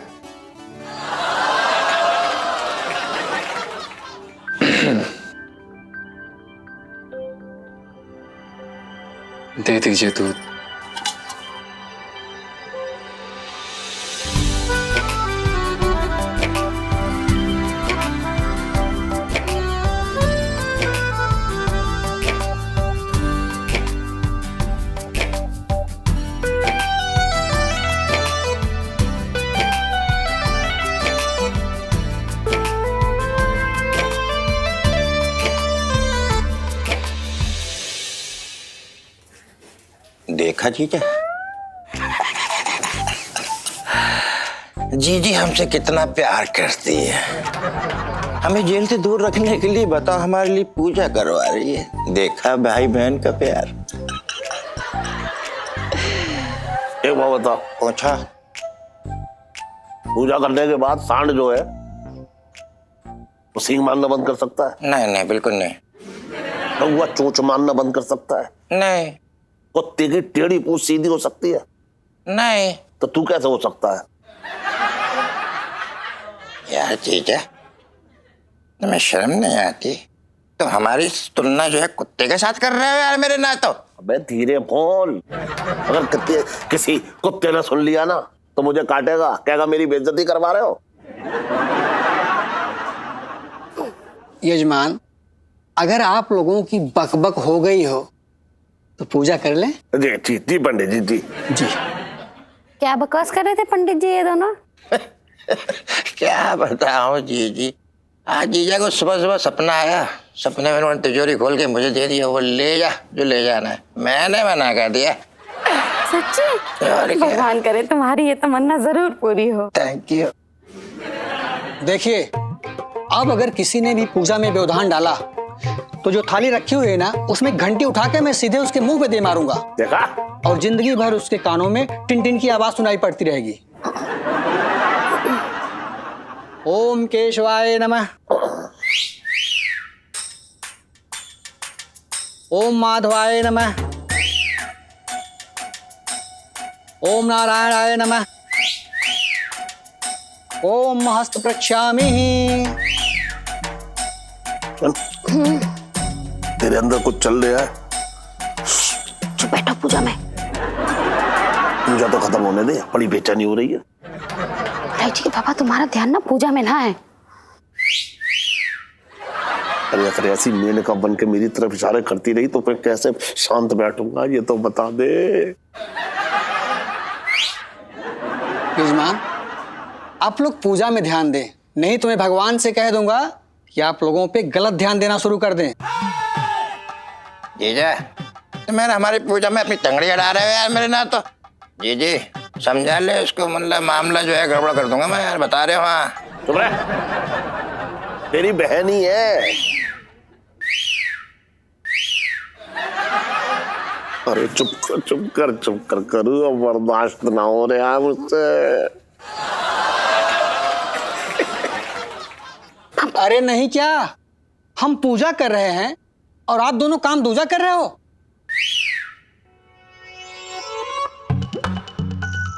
दे दीजिए दूध। देखा जीजा, जीजी हमसे कितना प्यार करती है, हमें जेल से दूर रखने के लिए बताओ हमारे लिए पूजा करवा रही है। देखा भाई बहन का प्यार। एक बात बताओ, पूछा। पूजा करने के बाद सांड जो है वो सींग मारना बंद कर सकता है? नहीं नहीं बिल्कुल नहीं। कौवा चोंच मारना बंद कर सकता है? नहीं कुत्ते की टेढ़ी पूंछ सीधी हो सकती है? नहीं। तो तू कैसे हो सकता है? यार जीजा, तुम्हें शर्म नहीं आती? तो हमारी तुलना जो है कुत्ते के साथ कर रहे हो यार मेरे ना। तो अबे धीरे बोल, अगर किसी कुत्ते ने सुन लिया ना तो मुझे काटेगा, कहेगा मेरी बेइज्जती करवा रहे हो। यजमान, अगर आप लोगों की बकबक हो गई हो तो पूजा कर लें। जी जी जी पंडित जी जी जी। क्या बकवास कर रहे थे पंडित जी ये दोनों? क्या बताऊं जी, आज जीजा को सुबह सुबह सपना आया। सपने में उन्होंने तिजोरी खोल के मुझे दे दिया, वो ले जा जो ले जाना है। मैंने मना कर दिया। सच्ची? और क्या? भगवान करे तुम्हारी ये तमन्ना जरूर पूरी हो। Thank you. देखिए, अब अगर किसी ने भी पूजा में व्यवधान डाला तो जो थाली रखी हुई है ना, उसमें घंटी उठा के मैं सीधे उसके मुंह पे दे मारूंगा। देखा? और जिंदगी भर उसके कानों में टिन टिन की आवाज सुनाई पड़ती रहेगी। ओम केशवाय नमः। ओम माधवाय नमः। ओम नारायणाय नमः। ओम हस्त प्रक्षामि। तेरे अंदर कुछ चल रहा है। चुप बैठो पूजा में। पूजा तो खत्म होने दे, बड़ी बेचैनी हो रही है। जी के पापा तुम्हारा ध्यान ना पूजा में ना है। अरे अगर ऐसी मेनका बन के मेरी तरफ इशारे करती रही तो फिर कैसे शांत बैठूंगा, ये तो बता दे। यजमान, आप लोग पूजा में ध्यान दें, नहीं तो मैं भगवान से कह दूंगा कि आप लोगों पे गलत ध्यान देना शुरू कर दें। जीजा, तो मैंने हमारी पूजा में अपनी टंगड़ी अड़ा रहे हो यार मेरे ना। तो जी समझा ले उसको, मतलब मामला जो है गड़बड़ कर दूंगा मैं यार, बता रहे हो। हाँ चुप रह, तेरी बहन ही है। अरे चुप कर करूँ, अब बर्दाश्त ना हो रहा है मुझसे। अरे नहीं, क्या हम पूजा कर रहे हैं और आप दोनों काम दूजा कर रहे हो?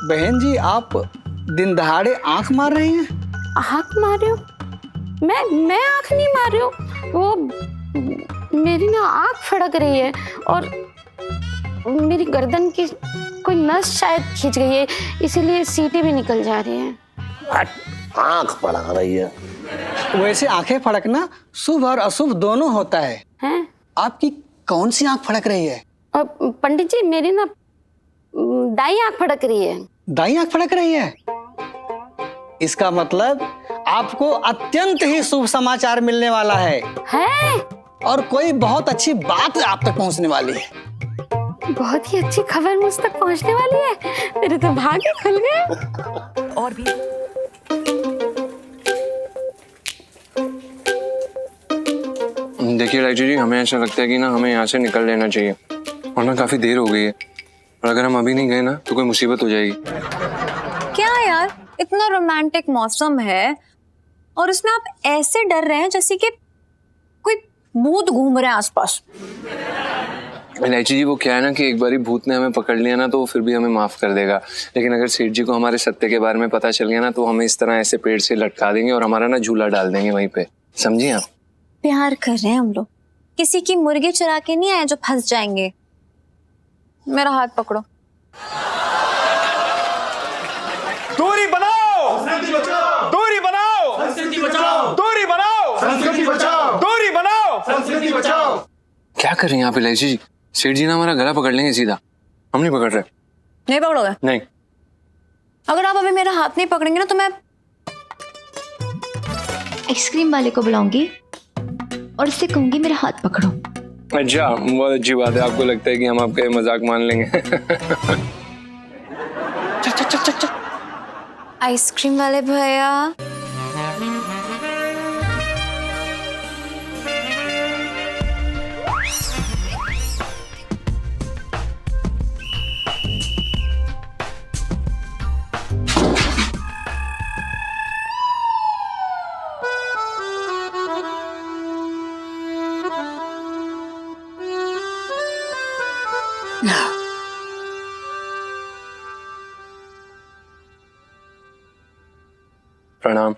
बहन जी, आप दिन दहाड़े आंख मार रही हैं। आंख मार रही हो? मैं आंख नहीं मार रही हूँ, वो मेरी ना आंख फड़क रही है और मेरी गर्दन की कोई नस शायद खिंच गई है, इसीलिए सीटी भी निकल जा रही है। आंख फड़क रही है? वैसे आंखें फड़कना शुभ और अशुभ दोनों होता है। हैं? आपकी कौन सी आंख फड़क रही है? पंडित जी, मेरी ना दाई आंख फड़क रही है। दाई आंख फड़क रही है? इसका मतलब आपको अत्यंत ही शुभ समाचार मिलने वाला है और कोई बहुत अच्छी बात आप तक पहुंचने वाली है। बहुत ही अच्छी खबर मुझ तक पहुंचने वाली है। मेरे तो भाग्य खुल गए। और भी देखिए राजू जी, हमें ऐसा लगता है कि ना हमें यहाँ से निकल लेना चाहिए, वरना काफी देर हो गई है और अगर हम अभी नहीं गए ना तो कोई मुसीबत हो जाएगी। क्या यार, इतना रोमांटिक मौसम है और उसमें आप ऐसे डर रहे हैं जैसे कि कोई भूत घूम रहे हैं आसपास। इलायची जी, वो क्या है ना कि एक बारी भूत ने हमें पकड़ लिया ना तो फिर भी हमें माफ कर देगा, लेकिन अगर सेठ जी को हमारे सत्य के बारे में पता चल गया ना तो हमें इस तरह ऐसे पेड़ से लटका देंगे और हमारा ना झूला डाल देंगे वहीं पे। समझिए आप? प्यार कर रहे हैं हम लोग, किसी की मुर्गी चुरा के नहीं आए जो फंस जाएंगे। मेरा हाथ पकड़ो। दूरी बनाओ, दूरी बनाओ, संस्कृति बचाओ, दूरी बनाओ, संस्कृति बचाओ, दूरी बनाओ, संस्कृति बचाओ। क्या कर रही हैं आप इलायची जी? सेठ जी ना हमारा गला पकड़ लेंगे सीधा। हम नहीं पकड़ रहे। नहीं पकड़ोगे? नहीं। अगर आप अभी मेरा हाथ नहीं पकड़ेंगे ना तो मैं आइसक्रीम वाले को बुलाऊंगी और उससे कहूंगी मेरा हाथ पकड़ो। अच्छा, बहुत अच्छी बात है। आपको लगता है कि हम आपका मजाक मान लेंगे? चल। आइसक्रीम वाले भैया, प्रणाम।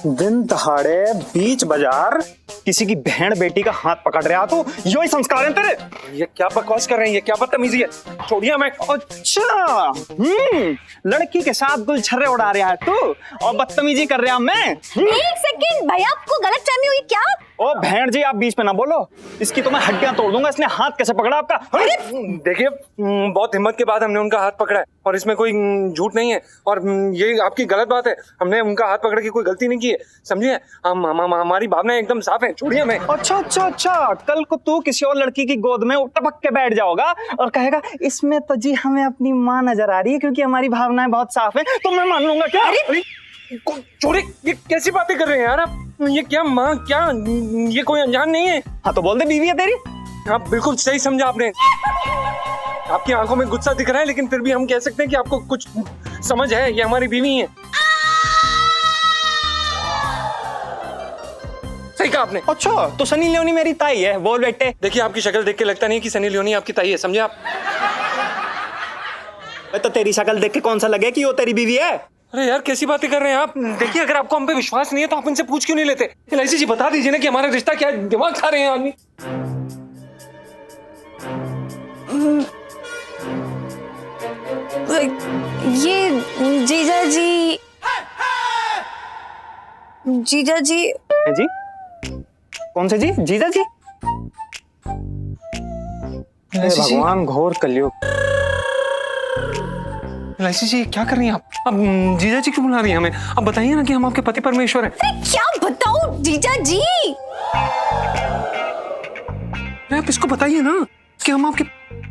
दिन दहाड़े बीच बाजार किसी की बहन बेटी का हाथ पकड़ रहा तो यो ही संस्कार है तेरे? ये क्या बकवास कर रहे हैं, ये क्या बदतमीजी है, छोड़िए हमें। अच्छा लड़की के साथ गुलछर्रे उड़ा रहा है तू और बदतमीजी कर रहा मैं। एक सेकंड भैया, आपको गलतफहमी हुई क्या? ओ बहन जी आप बीच में ना बोलो, इसकी तो मैं हड्डियां तोड़ दूंगा। इसने हाथ कैसे पकड़ा आपका? देखिए बहुत हिम्मत के बाद हमने उनका हाथ पकड़ा है और इसमें कोई झूठ नहीं है और ये आपकी गलत बात है। हमने उनका हाथ पकड़ के कोई गलती नहीं की है, समझिए। हमारी भावनाएं एकदम साफ हैं, छोड़िए हमें। अच्छा कल को तू किसी और लड़की की गोद में टपक के बैठ जाओगा और कहेगा इसमें तो जी हमें अपनी माँ नजर आ रही है क्योंकि हमारी भावनाएं बहुत साफ हैं, तो मैं मान लूंगा क्या? छोड़िए, ये कैसी बातें कर रहे हैं यार आप? ये क्या माँ, क्या ये कोई अनजान नहीं है। हाँ तो बोल दे बीवी है तेरी। आप बिल्कुल सही समझा आपने। आपकी आंखों में गुस्सा दिख रहा है लेकिन फिर भी हम कह सकते हैं कि आपको कुछ समझ है, ये हमारी बीवी है। सही कहा आपने। अच्छा तो सनी लियोनी मेरी ताई है, बोल बेटे। देखिए आपकी शक्ल देख के लगता नहीं कि सनी लियोनी आपकी ताई है, समझे आप? तो तेरी शक्ल देख के कौन सा लगे कि वो तेरी बीवी है? अरे यार कैसी बातें कर रहे हैं आप? देखिए अगर आपको हम पे विश्वास नहीं है तो आप इनसे पूछ क्यों नहीं लेते? एलआईसी जी बता दीजिए ना कि हमारा रिश्ता क्या है, दिमाग खा रहे हैं आदमी। ये जीजा जी है जी? कौन से जी? जीजा जी? भगवान घोर कलयुग। एलआईसी जी क्या कर रही हैं आप? अब जीजा जी क्यों बुला रही हैं हमें? अब बताइए ना कि हम आपके पति परमेश्वर हैं। क्या बताऊं जीजा जी? अरे आप इसको बताइए ना कि हम आपके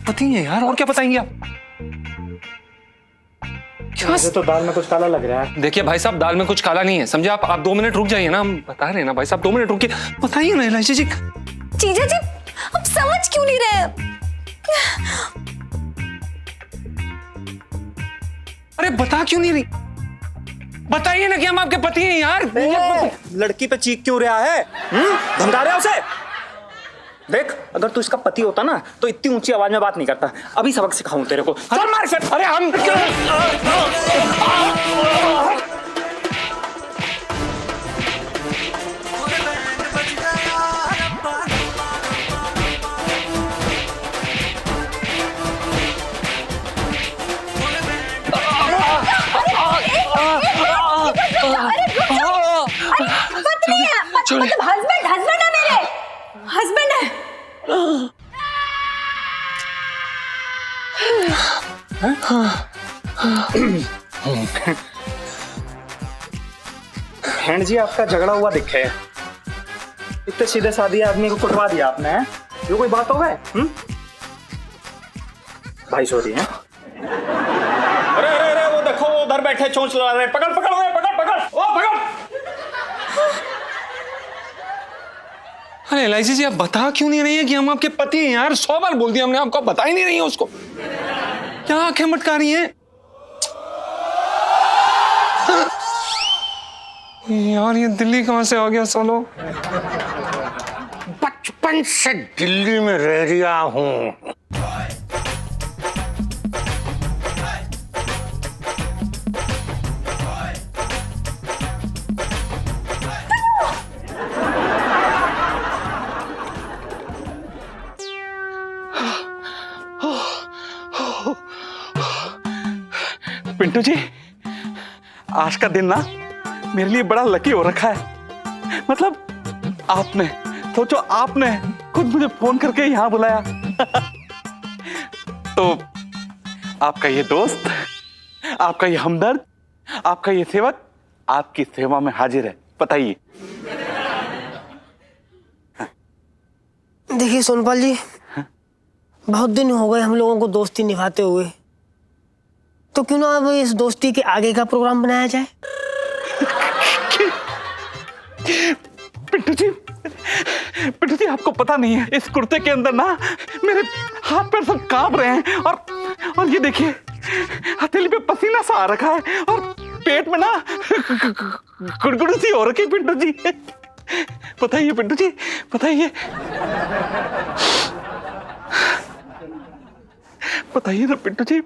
पति हैं यार, और क्या बताएंगे आप? मुझे तो दाल में कुछ काला लग रहा है। देखिए भाई साहब, दाल में कुछ काला नहीं है, समझे आप? आप 2 मिनट रुक जाइए ना, हम बता रहे हैं ना भाई साहब, 2 मिनट रुकिए, बताइए ना एलआईसी जी। जीजा जी आप समझ क्यों नहीं रहे? अरे बता क्यों नहीं रही? बताइए ना कि हम आपके पति हैं यार। लड़की पे चीख क्यों रहा है? धमका रहा है उसे? देख अगर तू इसका पति होता ना तो इतनी ऊंची आवाज में बात नहीं करता। अभी सबक सिखाऊं तेरे को। चल मार से। अरे हम हस्बैंड है मेरे, हस्बैंड है। बहन जी आपका झगड़ा हुआ दिखे, इतने सीधे साधे आदमी को कुटवा दिया आपने। ये कोई बात हो गए? भाई सॉरी है। अरे अरे अरे वो देखो वो उधर बैठे चोंच लगा रहे। पकड़ पकड़ पकड़ पकड़ ओ पकड़। अरे एलआईसी जी आप बता क्यों नहीं रही है कि हम आपके पति हैं यार? 100 बार बोल दिया हमने, आपको बता ही नहीं रही है उसको। क्या आंखें मटका रही हैं यार? ये दिल्ली कहां से आ गया सालो? बचपन से दिल्ली में रह रहा हूँ। पिंटू जी आज का दिन ना मेरे लिए बड़ा लकी हो रखा है। मतलब आपने सोचो, आपने खुद मुझे फोन करके यहाँ बुलाया। तो आपका ये दोस्त, आपका ये हमदर्द, आपका ये सेवक आपकी सेवा में हाजिर है, बताइए। देखिए सोनपाल जी, बहुत दिन हो गए हम लोगों को दोस्ती निभाते हुए, तो क्यों ना अब इस दोस्ती के आगे का प्रोग्राम बनाया जाए? पिंटू जी आपको पता नहीं है, इस कुर्ते के अंदर ना मेरे हाथ पैर सब कांप रहे हैं और ये देखिए हथेली पे पसीना सा आ रखा है और पेट में ना गुड़गुड़ी सी हो रखी। पिंटू जी बताइए, पिंटू जी बताइए, बताइए ना पिंटू जी।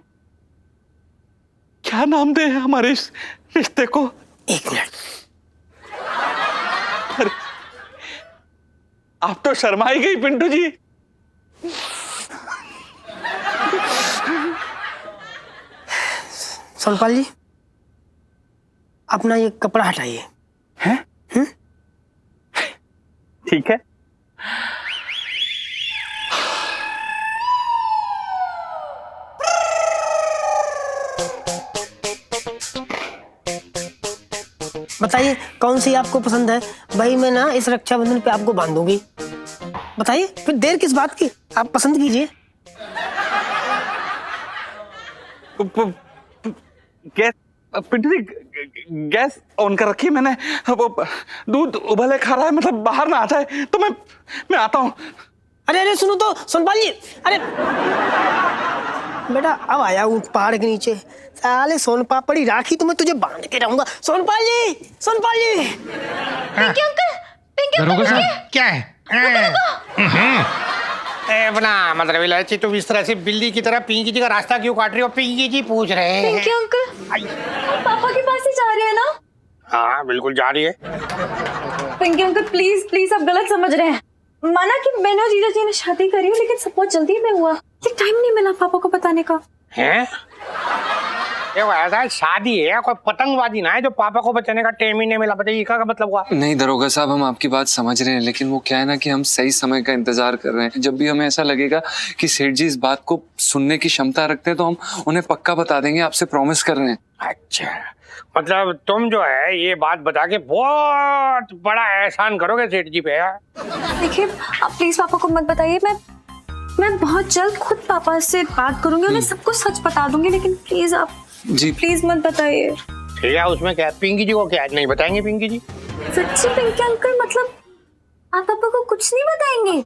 क्या नाम दे हमारे इस रिश्ते को? 1 मिनट। अरे आप तो शर्मा ही गई पिंटू जी। सोनपाल जी, अपना ये कपड़ा हटाइए। हैं? ठीक है। बताइए कौन सी आपको पसंद है? भाई मैं ना इस रक्षाबंधन पे आपको बांधूंगी। बताइए, फिर देर किस बात की, आप पसंद कीजिए। Gas Pintu ji, gas on कर रखी है मैंने। वो दूध उबले खा रहा है, मतलब बाहर ना आ जाए, तो मैं आता हूँ। अरे अरे सुनो तो सोनपाल जी, अरे बेटा अब आया हूँ पहाड़ के नीचे। साले सोन पापड़ी राखी तो मैं तुझे बांध के रहूंगा। सोनपाल जी, सोनपाल जी। पिंकी अंकल, पिंकी अंकल, दरोगा साहब, क्या है? अपना मतलब इलायची, तुम इस तरह से बिल्ली की तरह पिंकी जी का रास्ता क्यों काट रही हो? पिंकी जी पूछ रहे हैं। पिंकी अंकल, आप पापा के पास ही जा रहे हैं ना? हाँ बिल्कुल जा रही है। पिंकी अंकल प्लीज प्लीज, आप गलत समझ रहे हैं। माना कि मैंने और जीजा जी ने शादी करी है, लेकिन सब बहुत जल्दी में हुआ, टाइम नहीं मिला पापा को बताने का। हैं? ये ऐसा शादी है, कोई पतंगबाजी ना है जो पापा को बचाने का टाइम ही नहीं मिला। बताइए क्या मतलब हुआ? नहीं दरोगा साहब, हम आपकी बात समझ रहे हैं, लेकिन वो क्या है ना कि हम सही समय का इंतजार कर रहे हैं। जब भी हमें ऐसा लगेगा कि सेठ जी इस बात को सुनने की क्षमता रखते हैं तो हम उन्हें पक्का बता देंगे, आपसे प्रॉमिस कर रहे हैं। अच्छा, मतलब तुम जो है ये बात बता के बहुत बड़ा एहसान करोगे सेठ जी पे। देखिए आप प्लीज पापा को मत बताइए। मैं बहुत जल्द खुद पापा से बात करूंगी, उन्हें सब कुछ सच बता दूंगी, लेकिन प्लीज आप जी प्लीज मत बताइए। ठीक है, उसमें क्या? पिंकी जी को क्या नहीं बताएंगे? पिंकी जी सच्ची पिंकी अंकल, मतलब आप पापा को कुछ नहीं बताएंगे?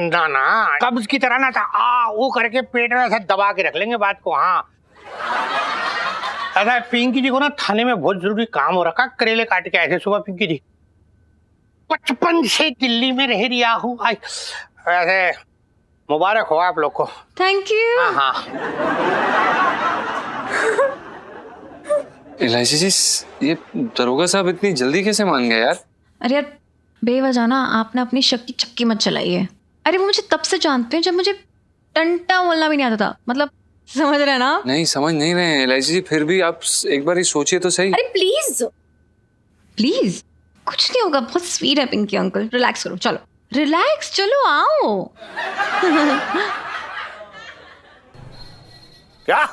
ना ना, कब्ज की तरह ना था वो करके पेट में ऐसा दबा के रख लेंगे बात को। हाँ ऐसा पिंकी जी को ना थाने में बहुत जरूरी काम हो रखा, करेले काट के ऐसे सुबह। पिंकी जी 55 से दिल्ली में रह रिया हूँ। ऐसे मुबारक हो आप लोग को। Thank you. हाँ इलायची जी, ये दरोगा साहब इतनी जल्दी कैसे मान गए यार? अरे यार बेवजह ना आपने अपनी शक्ति चक्की मत चलाई है। अरे वो मुझे तब से जानते हैं जब मुझे टंटा बोलना भी नहीं आता था। मतलब समझ रहे हैं ना? नहीं समझ नहीं रहे हैं इलायची जी, फिर भी आप एक बार ही सोचिए तो सही। अरे प्लीज प्लीज, कुछ नहीं होगा, बहुत स्वीट है पिंकी अंकल। रिलैक्स करो, चलो रिलैक्स, चलो आओ। क्या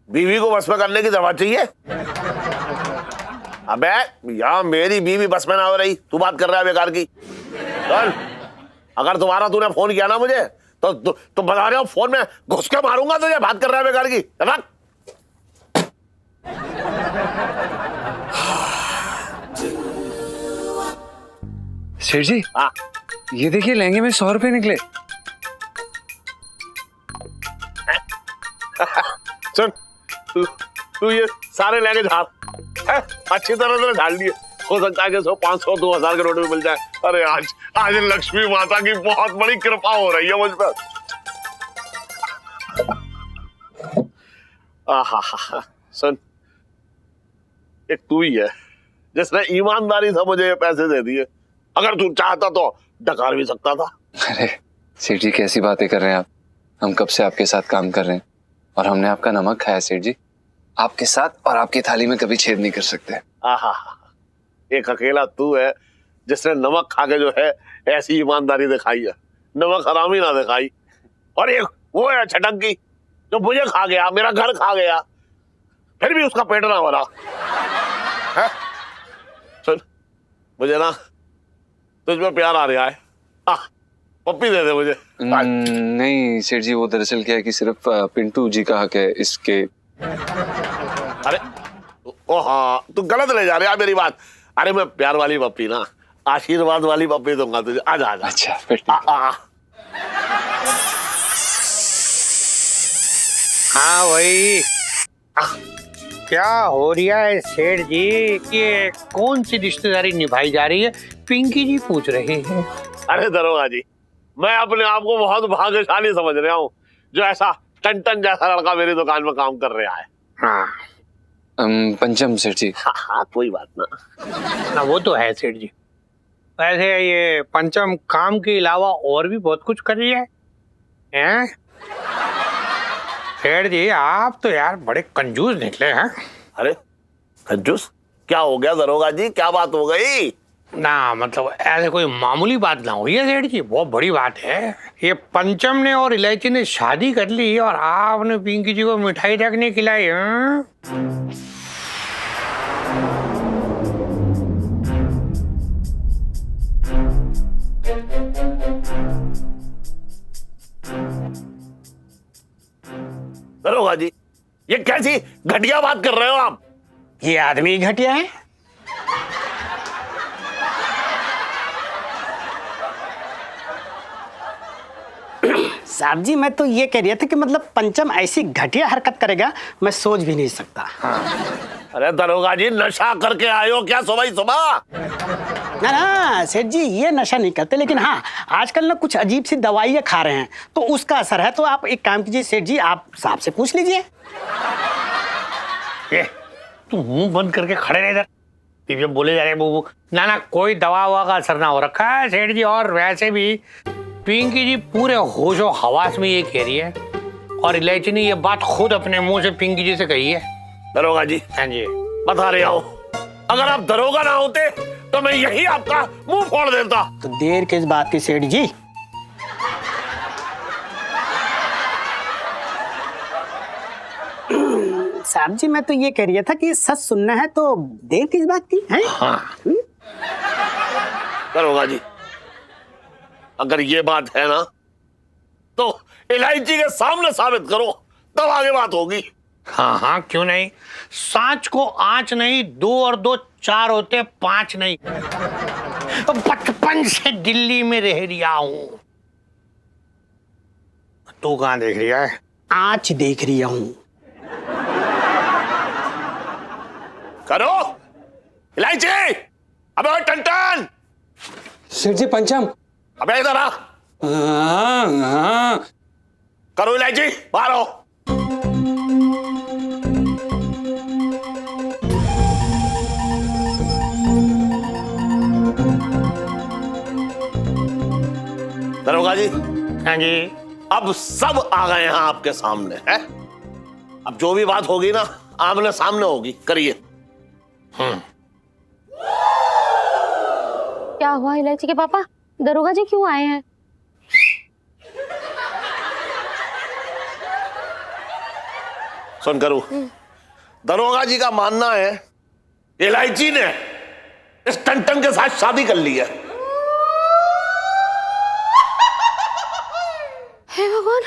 बीवी को बस में करने की दवा चाहिए? अबे यहाँ मेरी बीवी बस में ना हो रही, तू बात कर रहा है बेकार की। चल, अगर तुम्हारा तूने फोन किया ना मुझे तो बता रहे हो फोन में घुस के मारूंगा तुझे। बात कर रहा है बेकार की। चल सेठ जी, ये देखिए लहंगे में 100 रुपए निकले। सुन, तू ये सारे लहंगे झाड़, अच्छी तरह से झाड़ लिए। हो सकता है कि 100, 500, 2000 के नोट में मिल जाए। अरे आज लक्ष्मी माता की बहुत बड़ी कृपा हो रही है मुझ पर। सुन, एक तू ही है जिसने ईमानदारी से मुझे ये पैसे दे दिए। अगर तू चाहता तो डकार भी सकता था। अरे सेठ जी, कैसी बातें कर रहे हैं आप? हम कब से आपके साथ काम कर रहे हैं और हमने आपका नमक खाया सेठ जी। आपके साथ और आपकी थाली में कभी छेद नहीं कर सकते। एक अकेला तू है जिसने नमक खा के जो है ऐसी ईमानदारी दिखाई है, नमक हरामी ना दिखाई। और एक वो है छटंकी जो मुझे खा गया, मेरा घर खा गया, फिर भी उसका पेट ना भरा है। सुन, मुझे ना तुझ में प्यार आ रहा है, पप्पी दे दे मुझे। नहीं सेठ जी, वो दरअसल क्या है कि सिर्फ पिंटू जी का हक है इसके। अरे ओ हाँ, तू गलत ले जा रहा है मेरी बात। अरे मैं प्यार वाली पप्पी ना, आशीर्वाद वाली पप्पी दूंगा तुझे। आजा आजा। अच्छा फिर हाँ वही। क्या हो रहा है सेठ जी? ये कौन सी रिश्तेदारी निभाई जा रही है? पिंकी जी पूछ रहे हैं। अरे दरोगा जी, मैं अपने आप को बहुत भाग्यशाली समझ रहा हूँ जो ऐसा टन जैसा लड़का मेरी दुकान में काम कर रहा है। हाँ पंचम सेठ जी। हाँ हाँ कोई बात ना। ना वो तो है सेठ जी। वैसे ये पंचम काम के अलावा और भी बहुत कुछ कर रही है हैं? सेठ जी आप तो यार बड़े कंजूस निकले हैं। अरे कंजूस क्या हो गया दरोगा जी, क्या बात हो गई? ना मतलब ऐसे कोई मामूली बात ना हुई है सेठ जी, बहुत बड़ी बात है। ये पंचम ने और इलायची ने शादी कर ली और आपने पिंकी जी को मिठाई तक नहीं खिलाई। हैं? दरोगा जी ये कैसी घटिया बात कर रहे हो आप? ये आदमी घटिया है? साहब जी मैं तो ये कह रहा था कि मतलब पंचम ऐसी घटिया हरकत करेगा मैं सोच भी नहीं सकता। अरे दरोगा जी नशा करके आए हो क्या सुबह सुबह? ना ना सेठ जी ये नशा नहीं करते, लेकिन हाँ आजकल ना कुछ अजीब सी दवाइयाँ खा रहे हैं तो उसका असर है। तो आप एक काम कीजिए सेठ जी, आप साहब से पूछ लीजिए। तू मुंह बंद करके खड़े रह इधर, जब बोले जा रहे बू ना ना कोई दवा ववा का असर ना हो रखा है सेठ जी। और वैसे भी पिंकी जी पूरे होशो हवास में ये कह रही है और इलायची ने ये बात खुद अपने मुंह से पिंकी जी से कही है। दरोगा जी हाँ जी बता रहे हो, अगर आप दरोगा ना होते तो मैं यही आपका मुंह फोड़ देता। तो देर किस बात की सेठ जी? साहब जी मैं तो ये कह रही था कि सच सुनना है तो देर किस बात की है? हाँ। दरोगा जी अगर ये बात है ना तो इलायची के सामने साबित करो तब आगे बात होगी। हाँ हाँ क्यों नहीं, सांच को आंच नहीं, 2 और 2 4 होते 5 नहीं। बचपन से दिल्ली में रह रिया हूं। तू कहां देख रिया है? आंच देख रिया हूं। करो इलायची, अबे टन सेठ जी पंचम, अबे इधर आ। करो इलायची, बाहर आओ। दरोगा जी हाँ जी अब सब आ गए हैं आपके सामने है। अब जो भी बात होगी ना आमने सामने होगी, करिए। क्या हुआ इलायची के पापा, दरोगा जी क्यों आए हैं? सुन करो, दरोगा जी का मानना है इलायची ने इस टन के साथ शादी कर ली है। हे भगवान,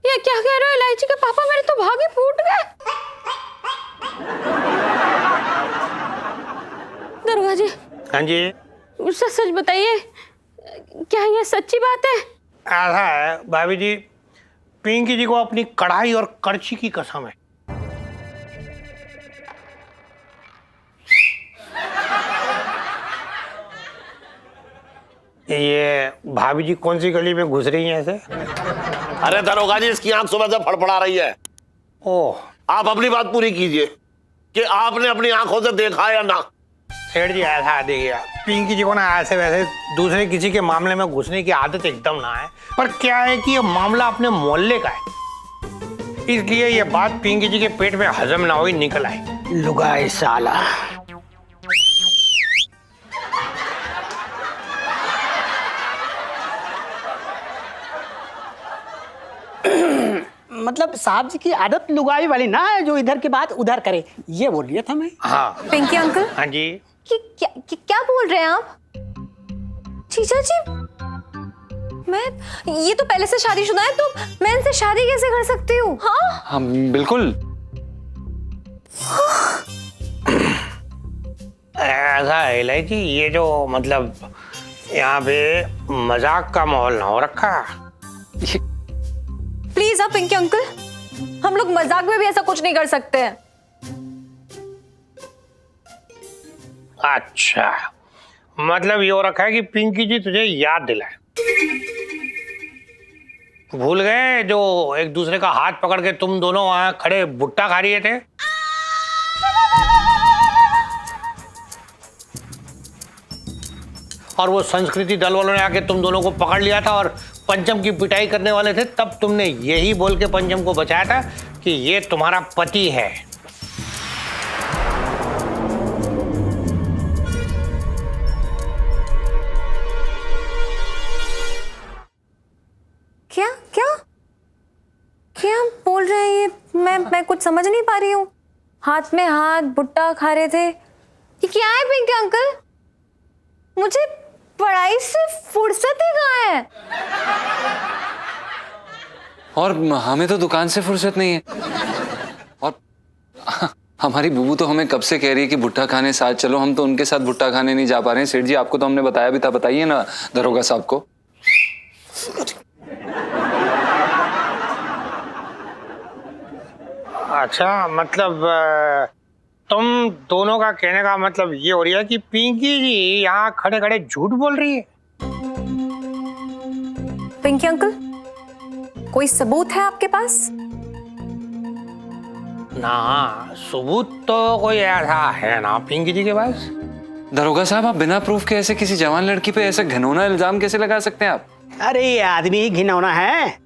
ये क्या कह रहे हो इलायची के पापा, मेरे तो भाग ही फूट गए। दरोगा जी हाँ जी सच सच बताइए, क्या ये सच्ची बात है? ऐसा है भाभी जी, पिंकी जी को अपनी कढ़ाई और करछी की कसम है। ये भाभी जी कौन सी गली में घुस रही हैं ऐसे? अरे दरोगा जी इसकी आंख सुबह से फड़फड़ा रही है। ओह आप अपनी बात पूरी कीजिए कि आपने अपनी आंखों से देखा या ना। सेठ जी ऐसा देखिए, पिंकी जी को ना ऐसे वैसे दूसरे किसी के मामले में घुसने की आदत एकदम ना है, पर क्या है कि ये मामला अपने मोहल्ले का है, इसलिए ये बात पिंकी जी के पेट में हजम ना हुई निकल आई। लुगाई साला। मतलब साहब जी की आदत लुगाई वाली ना है, जो इधर की बात उधर करे, ये बोल रही था मैं। हाँ पिंकी अंकल, हाँ जी क्या बोल रहे हैं आप? जीजा जी, मैं ये तो पहले से शादीशुदा है तो मैं इनसे शादी कैसे कर सकती हूँ? हाँ हाँ बिल्कुल। ऐसा है इलायची, ये जो मतलब यहाँ पे मजाक का माहौल ना हो रखा। प्लीज आप पिंकी अंकल, हम लोग मजाक में भी ऐसा कुछ नहीं कर सकते हैं। अच्छा मतलब ये हो रखा है कि पिंकी जी तुझे याद दिलाए, भूल गए जो एक दूसरे का हाथ पकड़ के तुम दोनों वहां खड़े भुट्टा खा रहे थे? और वो संस्कृति दल वालों ने आके तुम दोनों को पकड़ लिया था और पंचम की पिटाई करने वाले थे, तब तुमने यही बोल के पंचम को बचाया था कि ये तुम्हारा पति है। क्या क्या क्या बोल रहे हैं ये? मैं कुछ समझ नहीं पा रही हूँ। हाथ में हाथ भुट्टा खा रहे थे, ये क्या है पिंकी अंकल? मुझे पढ़ाई से फुर्सत ही कहाँ है? और हमें तो दुकान से फुर्सत नहीं है। और हमारी बुबू तो हमें कब से कह रही है कि भुट्टा खाने साथ चलो, हम तो उनके साथ भुट्टा खाने नहीं जा पा रहे हैं। सेठ जी आपको तो हमने बताया भी था, बताइए ना दरोगा साहब को। अच्छा, मतलब तुम दोनों का कहने का मतलब ये हो रही है कि पिंकी जी यहाँ खड़े खड़े झूठ बोल रही है। पिंकी अंकल, कोई सबूत है आपके पास? ना, सबूत तो कोई ऐसा है ना पिंकी जी के पास। दरोगा साहब आप बिना प्रूफ के ऐसे किसी जवान लड़की पे ऐसा घिनौना इल्जाम कैसे लगा सकते हैं आप? अरे ये आदमी ही घिनौना है।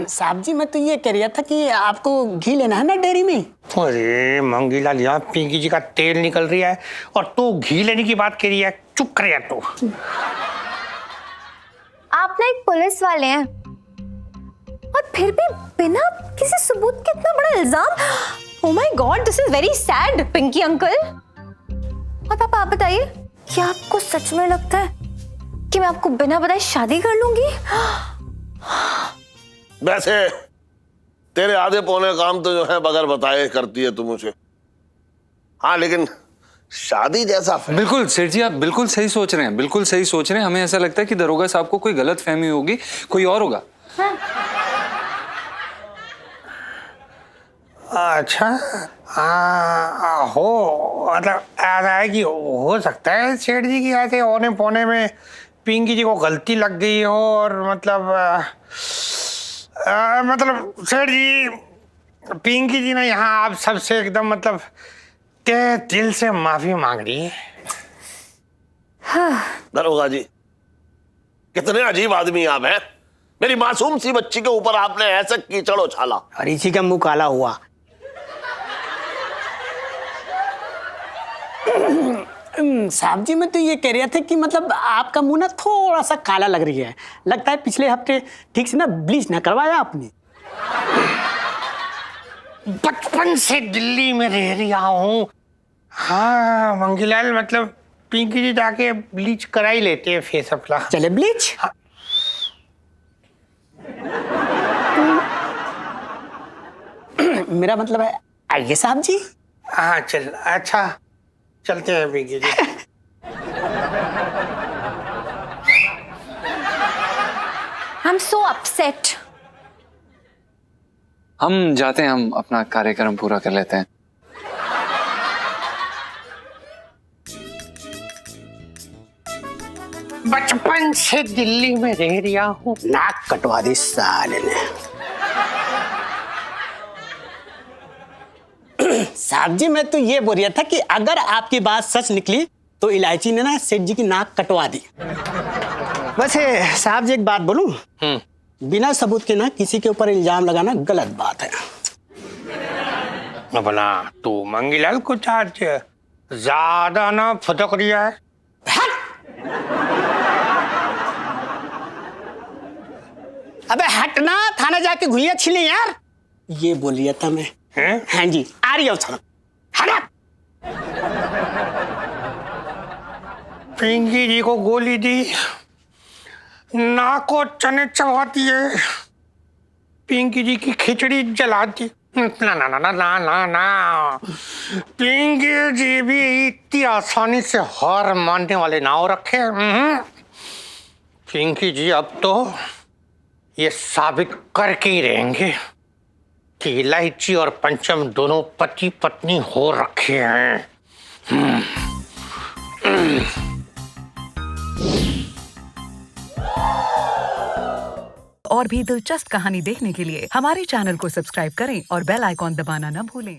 साहब जी मैं तो ये कह रहा था कि आपको घी लेना है ना डेयरी में। अरे मंगीलाल, यहाँ पिंकी जी का तेल निकल रही है और तू घी लेने की बात कर रही है। चुप कर यार तू। आप ना एक पुलिस वाले हैं और फिर भी बिना किसी सबूत के इतना बड़ा इल्जाम। Oh my god, this is very sad Pinky uncle. और पापा आप बताइए, क्या आपको सच में लगता है कि मैं आपको बिना बताए शादी कर लूंगी? वैसे तेरे आधे पौने काम तो जो है बगैर बताए करती है तू मुझे। हाँ, लेकिन शादी जैसा बिल्कुल सेठ जी आप बिल्कुल सही सोच रहे हैं, बिल्कुल सही सोच रहे हैं। हमें ऐसा लगता है कि दरोगा साहब को कोई गलत फहमी होगी, कोई और होगा। हाँ। अच्छा, हो मतलब ऐसा है कि हो सकता है सेठ जी की ऐसे औने पौने में पिंकी जी को गलती लग गई हो और मतलब सेठ जी, पिंकी जी ने यहाँ आप सबसे एकदम मतलब तहे दिल से माफी मांग रही है। हाँ। दरोगा जी, कितने अजीब आदमी आप हैं। मेरी मासूम सी बच्ची के ऊपर आपने ऐसा कीचड़ उछाला और इसी का मुंह काला हुआ। साहब जी मैं तो ये कह रहा था कि मतलब आपका मुंह ना थोड़ा सा काला लग रही है। लगता है पिछले हफ्ते ठीक से ना ब्लीच ना करवाया आपने। बचपन से दिल्ली में रह रहा हूँ। हाँ मंगीलाल, मतलब पिंकी जी जाके ब्लीच करा ही लेते हैं फेस अपना। चले ब्लीच। हाँ। मेरा मतलब है आइए साहब जी। हाँ चल, अच्छा चलते हैं पिंकी जी। I'm so upset. हम जाते हैं, हम अपना कार्यक्रम पूरा कर लेते हैं। बचपन से दिल्ली में रह रहा हूँ। नाक कटवा दी साले ने। साहब जी मैं तो ये बोल रहा था कि अगर आपकी बात सच निकली तो इलायची ने ना सेठ जी की नाक कटवा दी। वैसे साहब जी एक बात बोलूं, बिना सबूत के ना किसी के ऊपर इल्जाम लगाना गलत बात है। अपना तू मंगीलाल कुछ आज ज्यादा ना फुदक रिया है। अबे हटना, थाना जाके घुइयां छिले यार। ये बोल रहा था मैं। हाँ जी आ रही है। हटा। पिंकी जी को गोली दी, नाक को चने चबाती है, पिंकी जी की खिचड़ी जलाती। ना ना ना ना ना ना ना, पिंकी जी भी इतनी आसानी से हार मानने वाले ना हो रखे। पिंकी जी अब तो ये साबित करके ही रहेंगे कि इलायची और पंचम दोनों पति पत्नी हो रखे हैं। और भी दिलचस्प कहानी देखने के लिए हमारे चैनल को सब्सक्राइब करें और बेल आइकॉन दबाना न भूलें।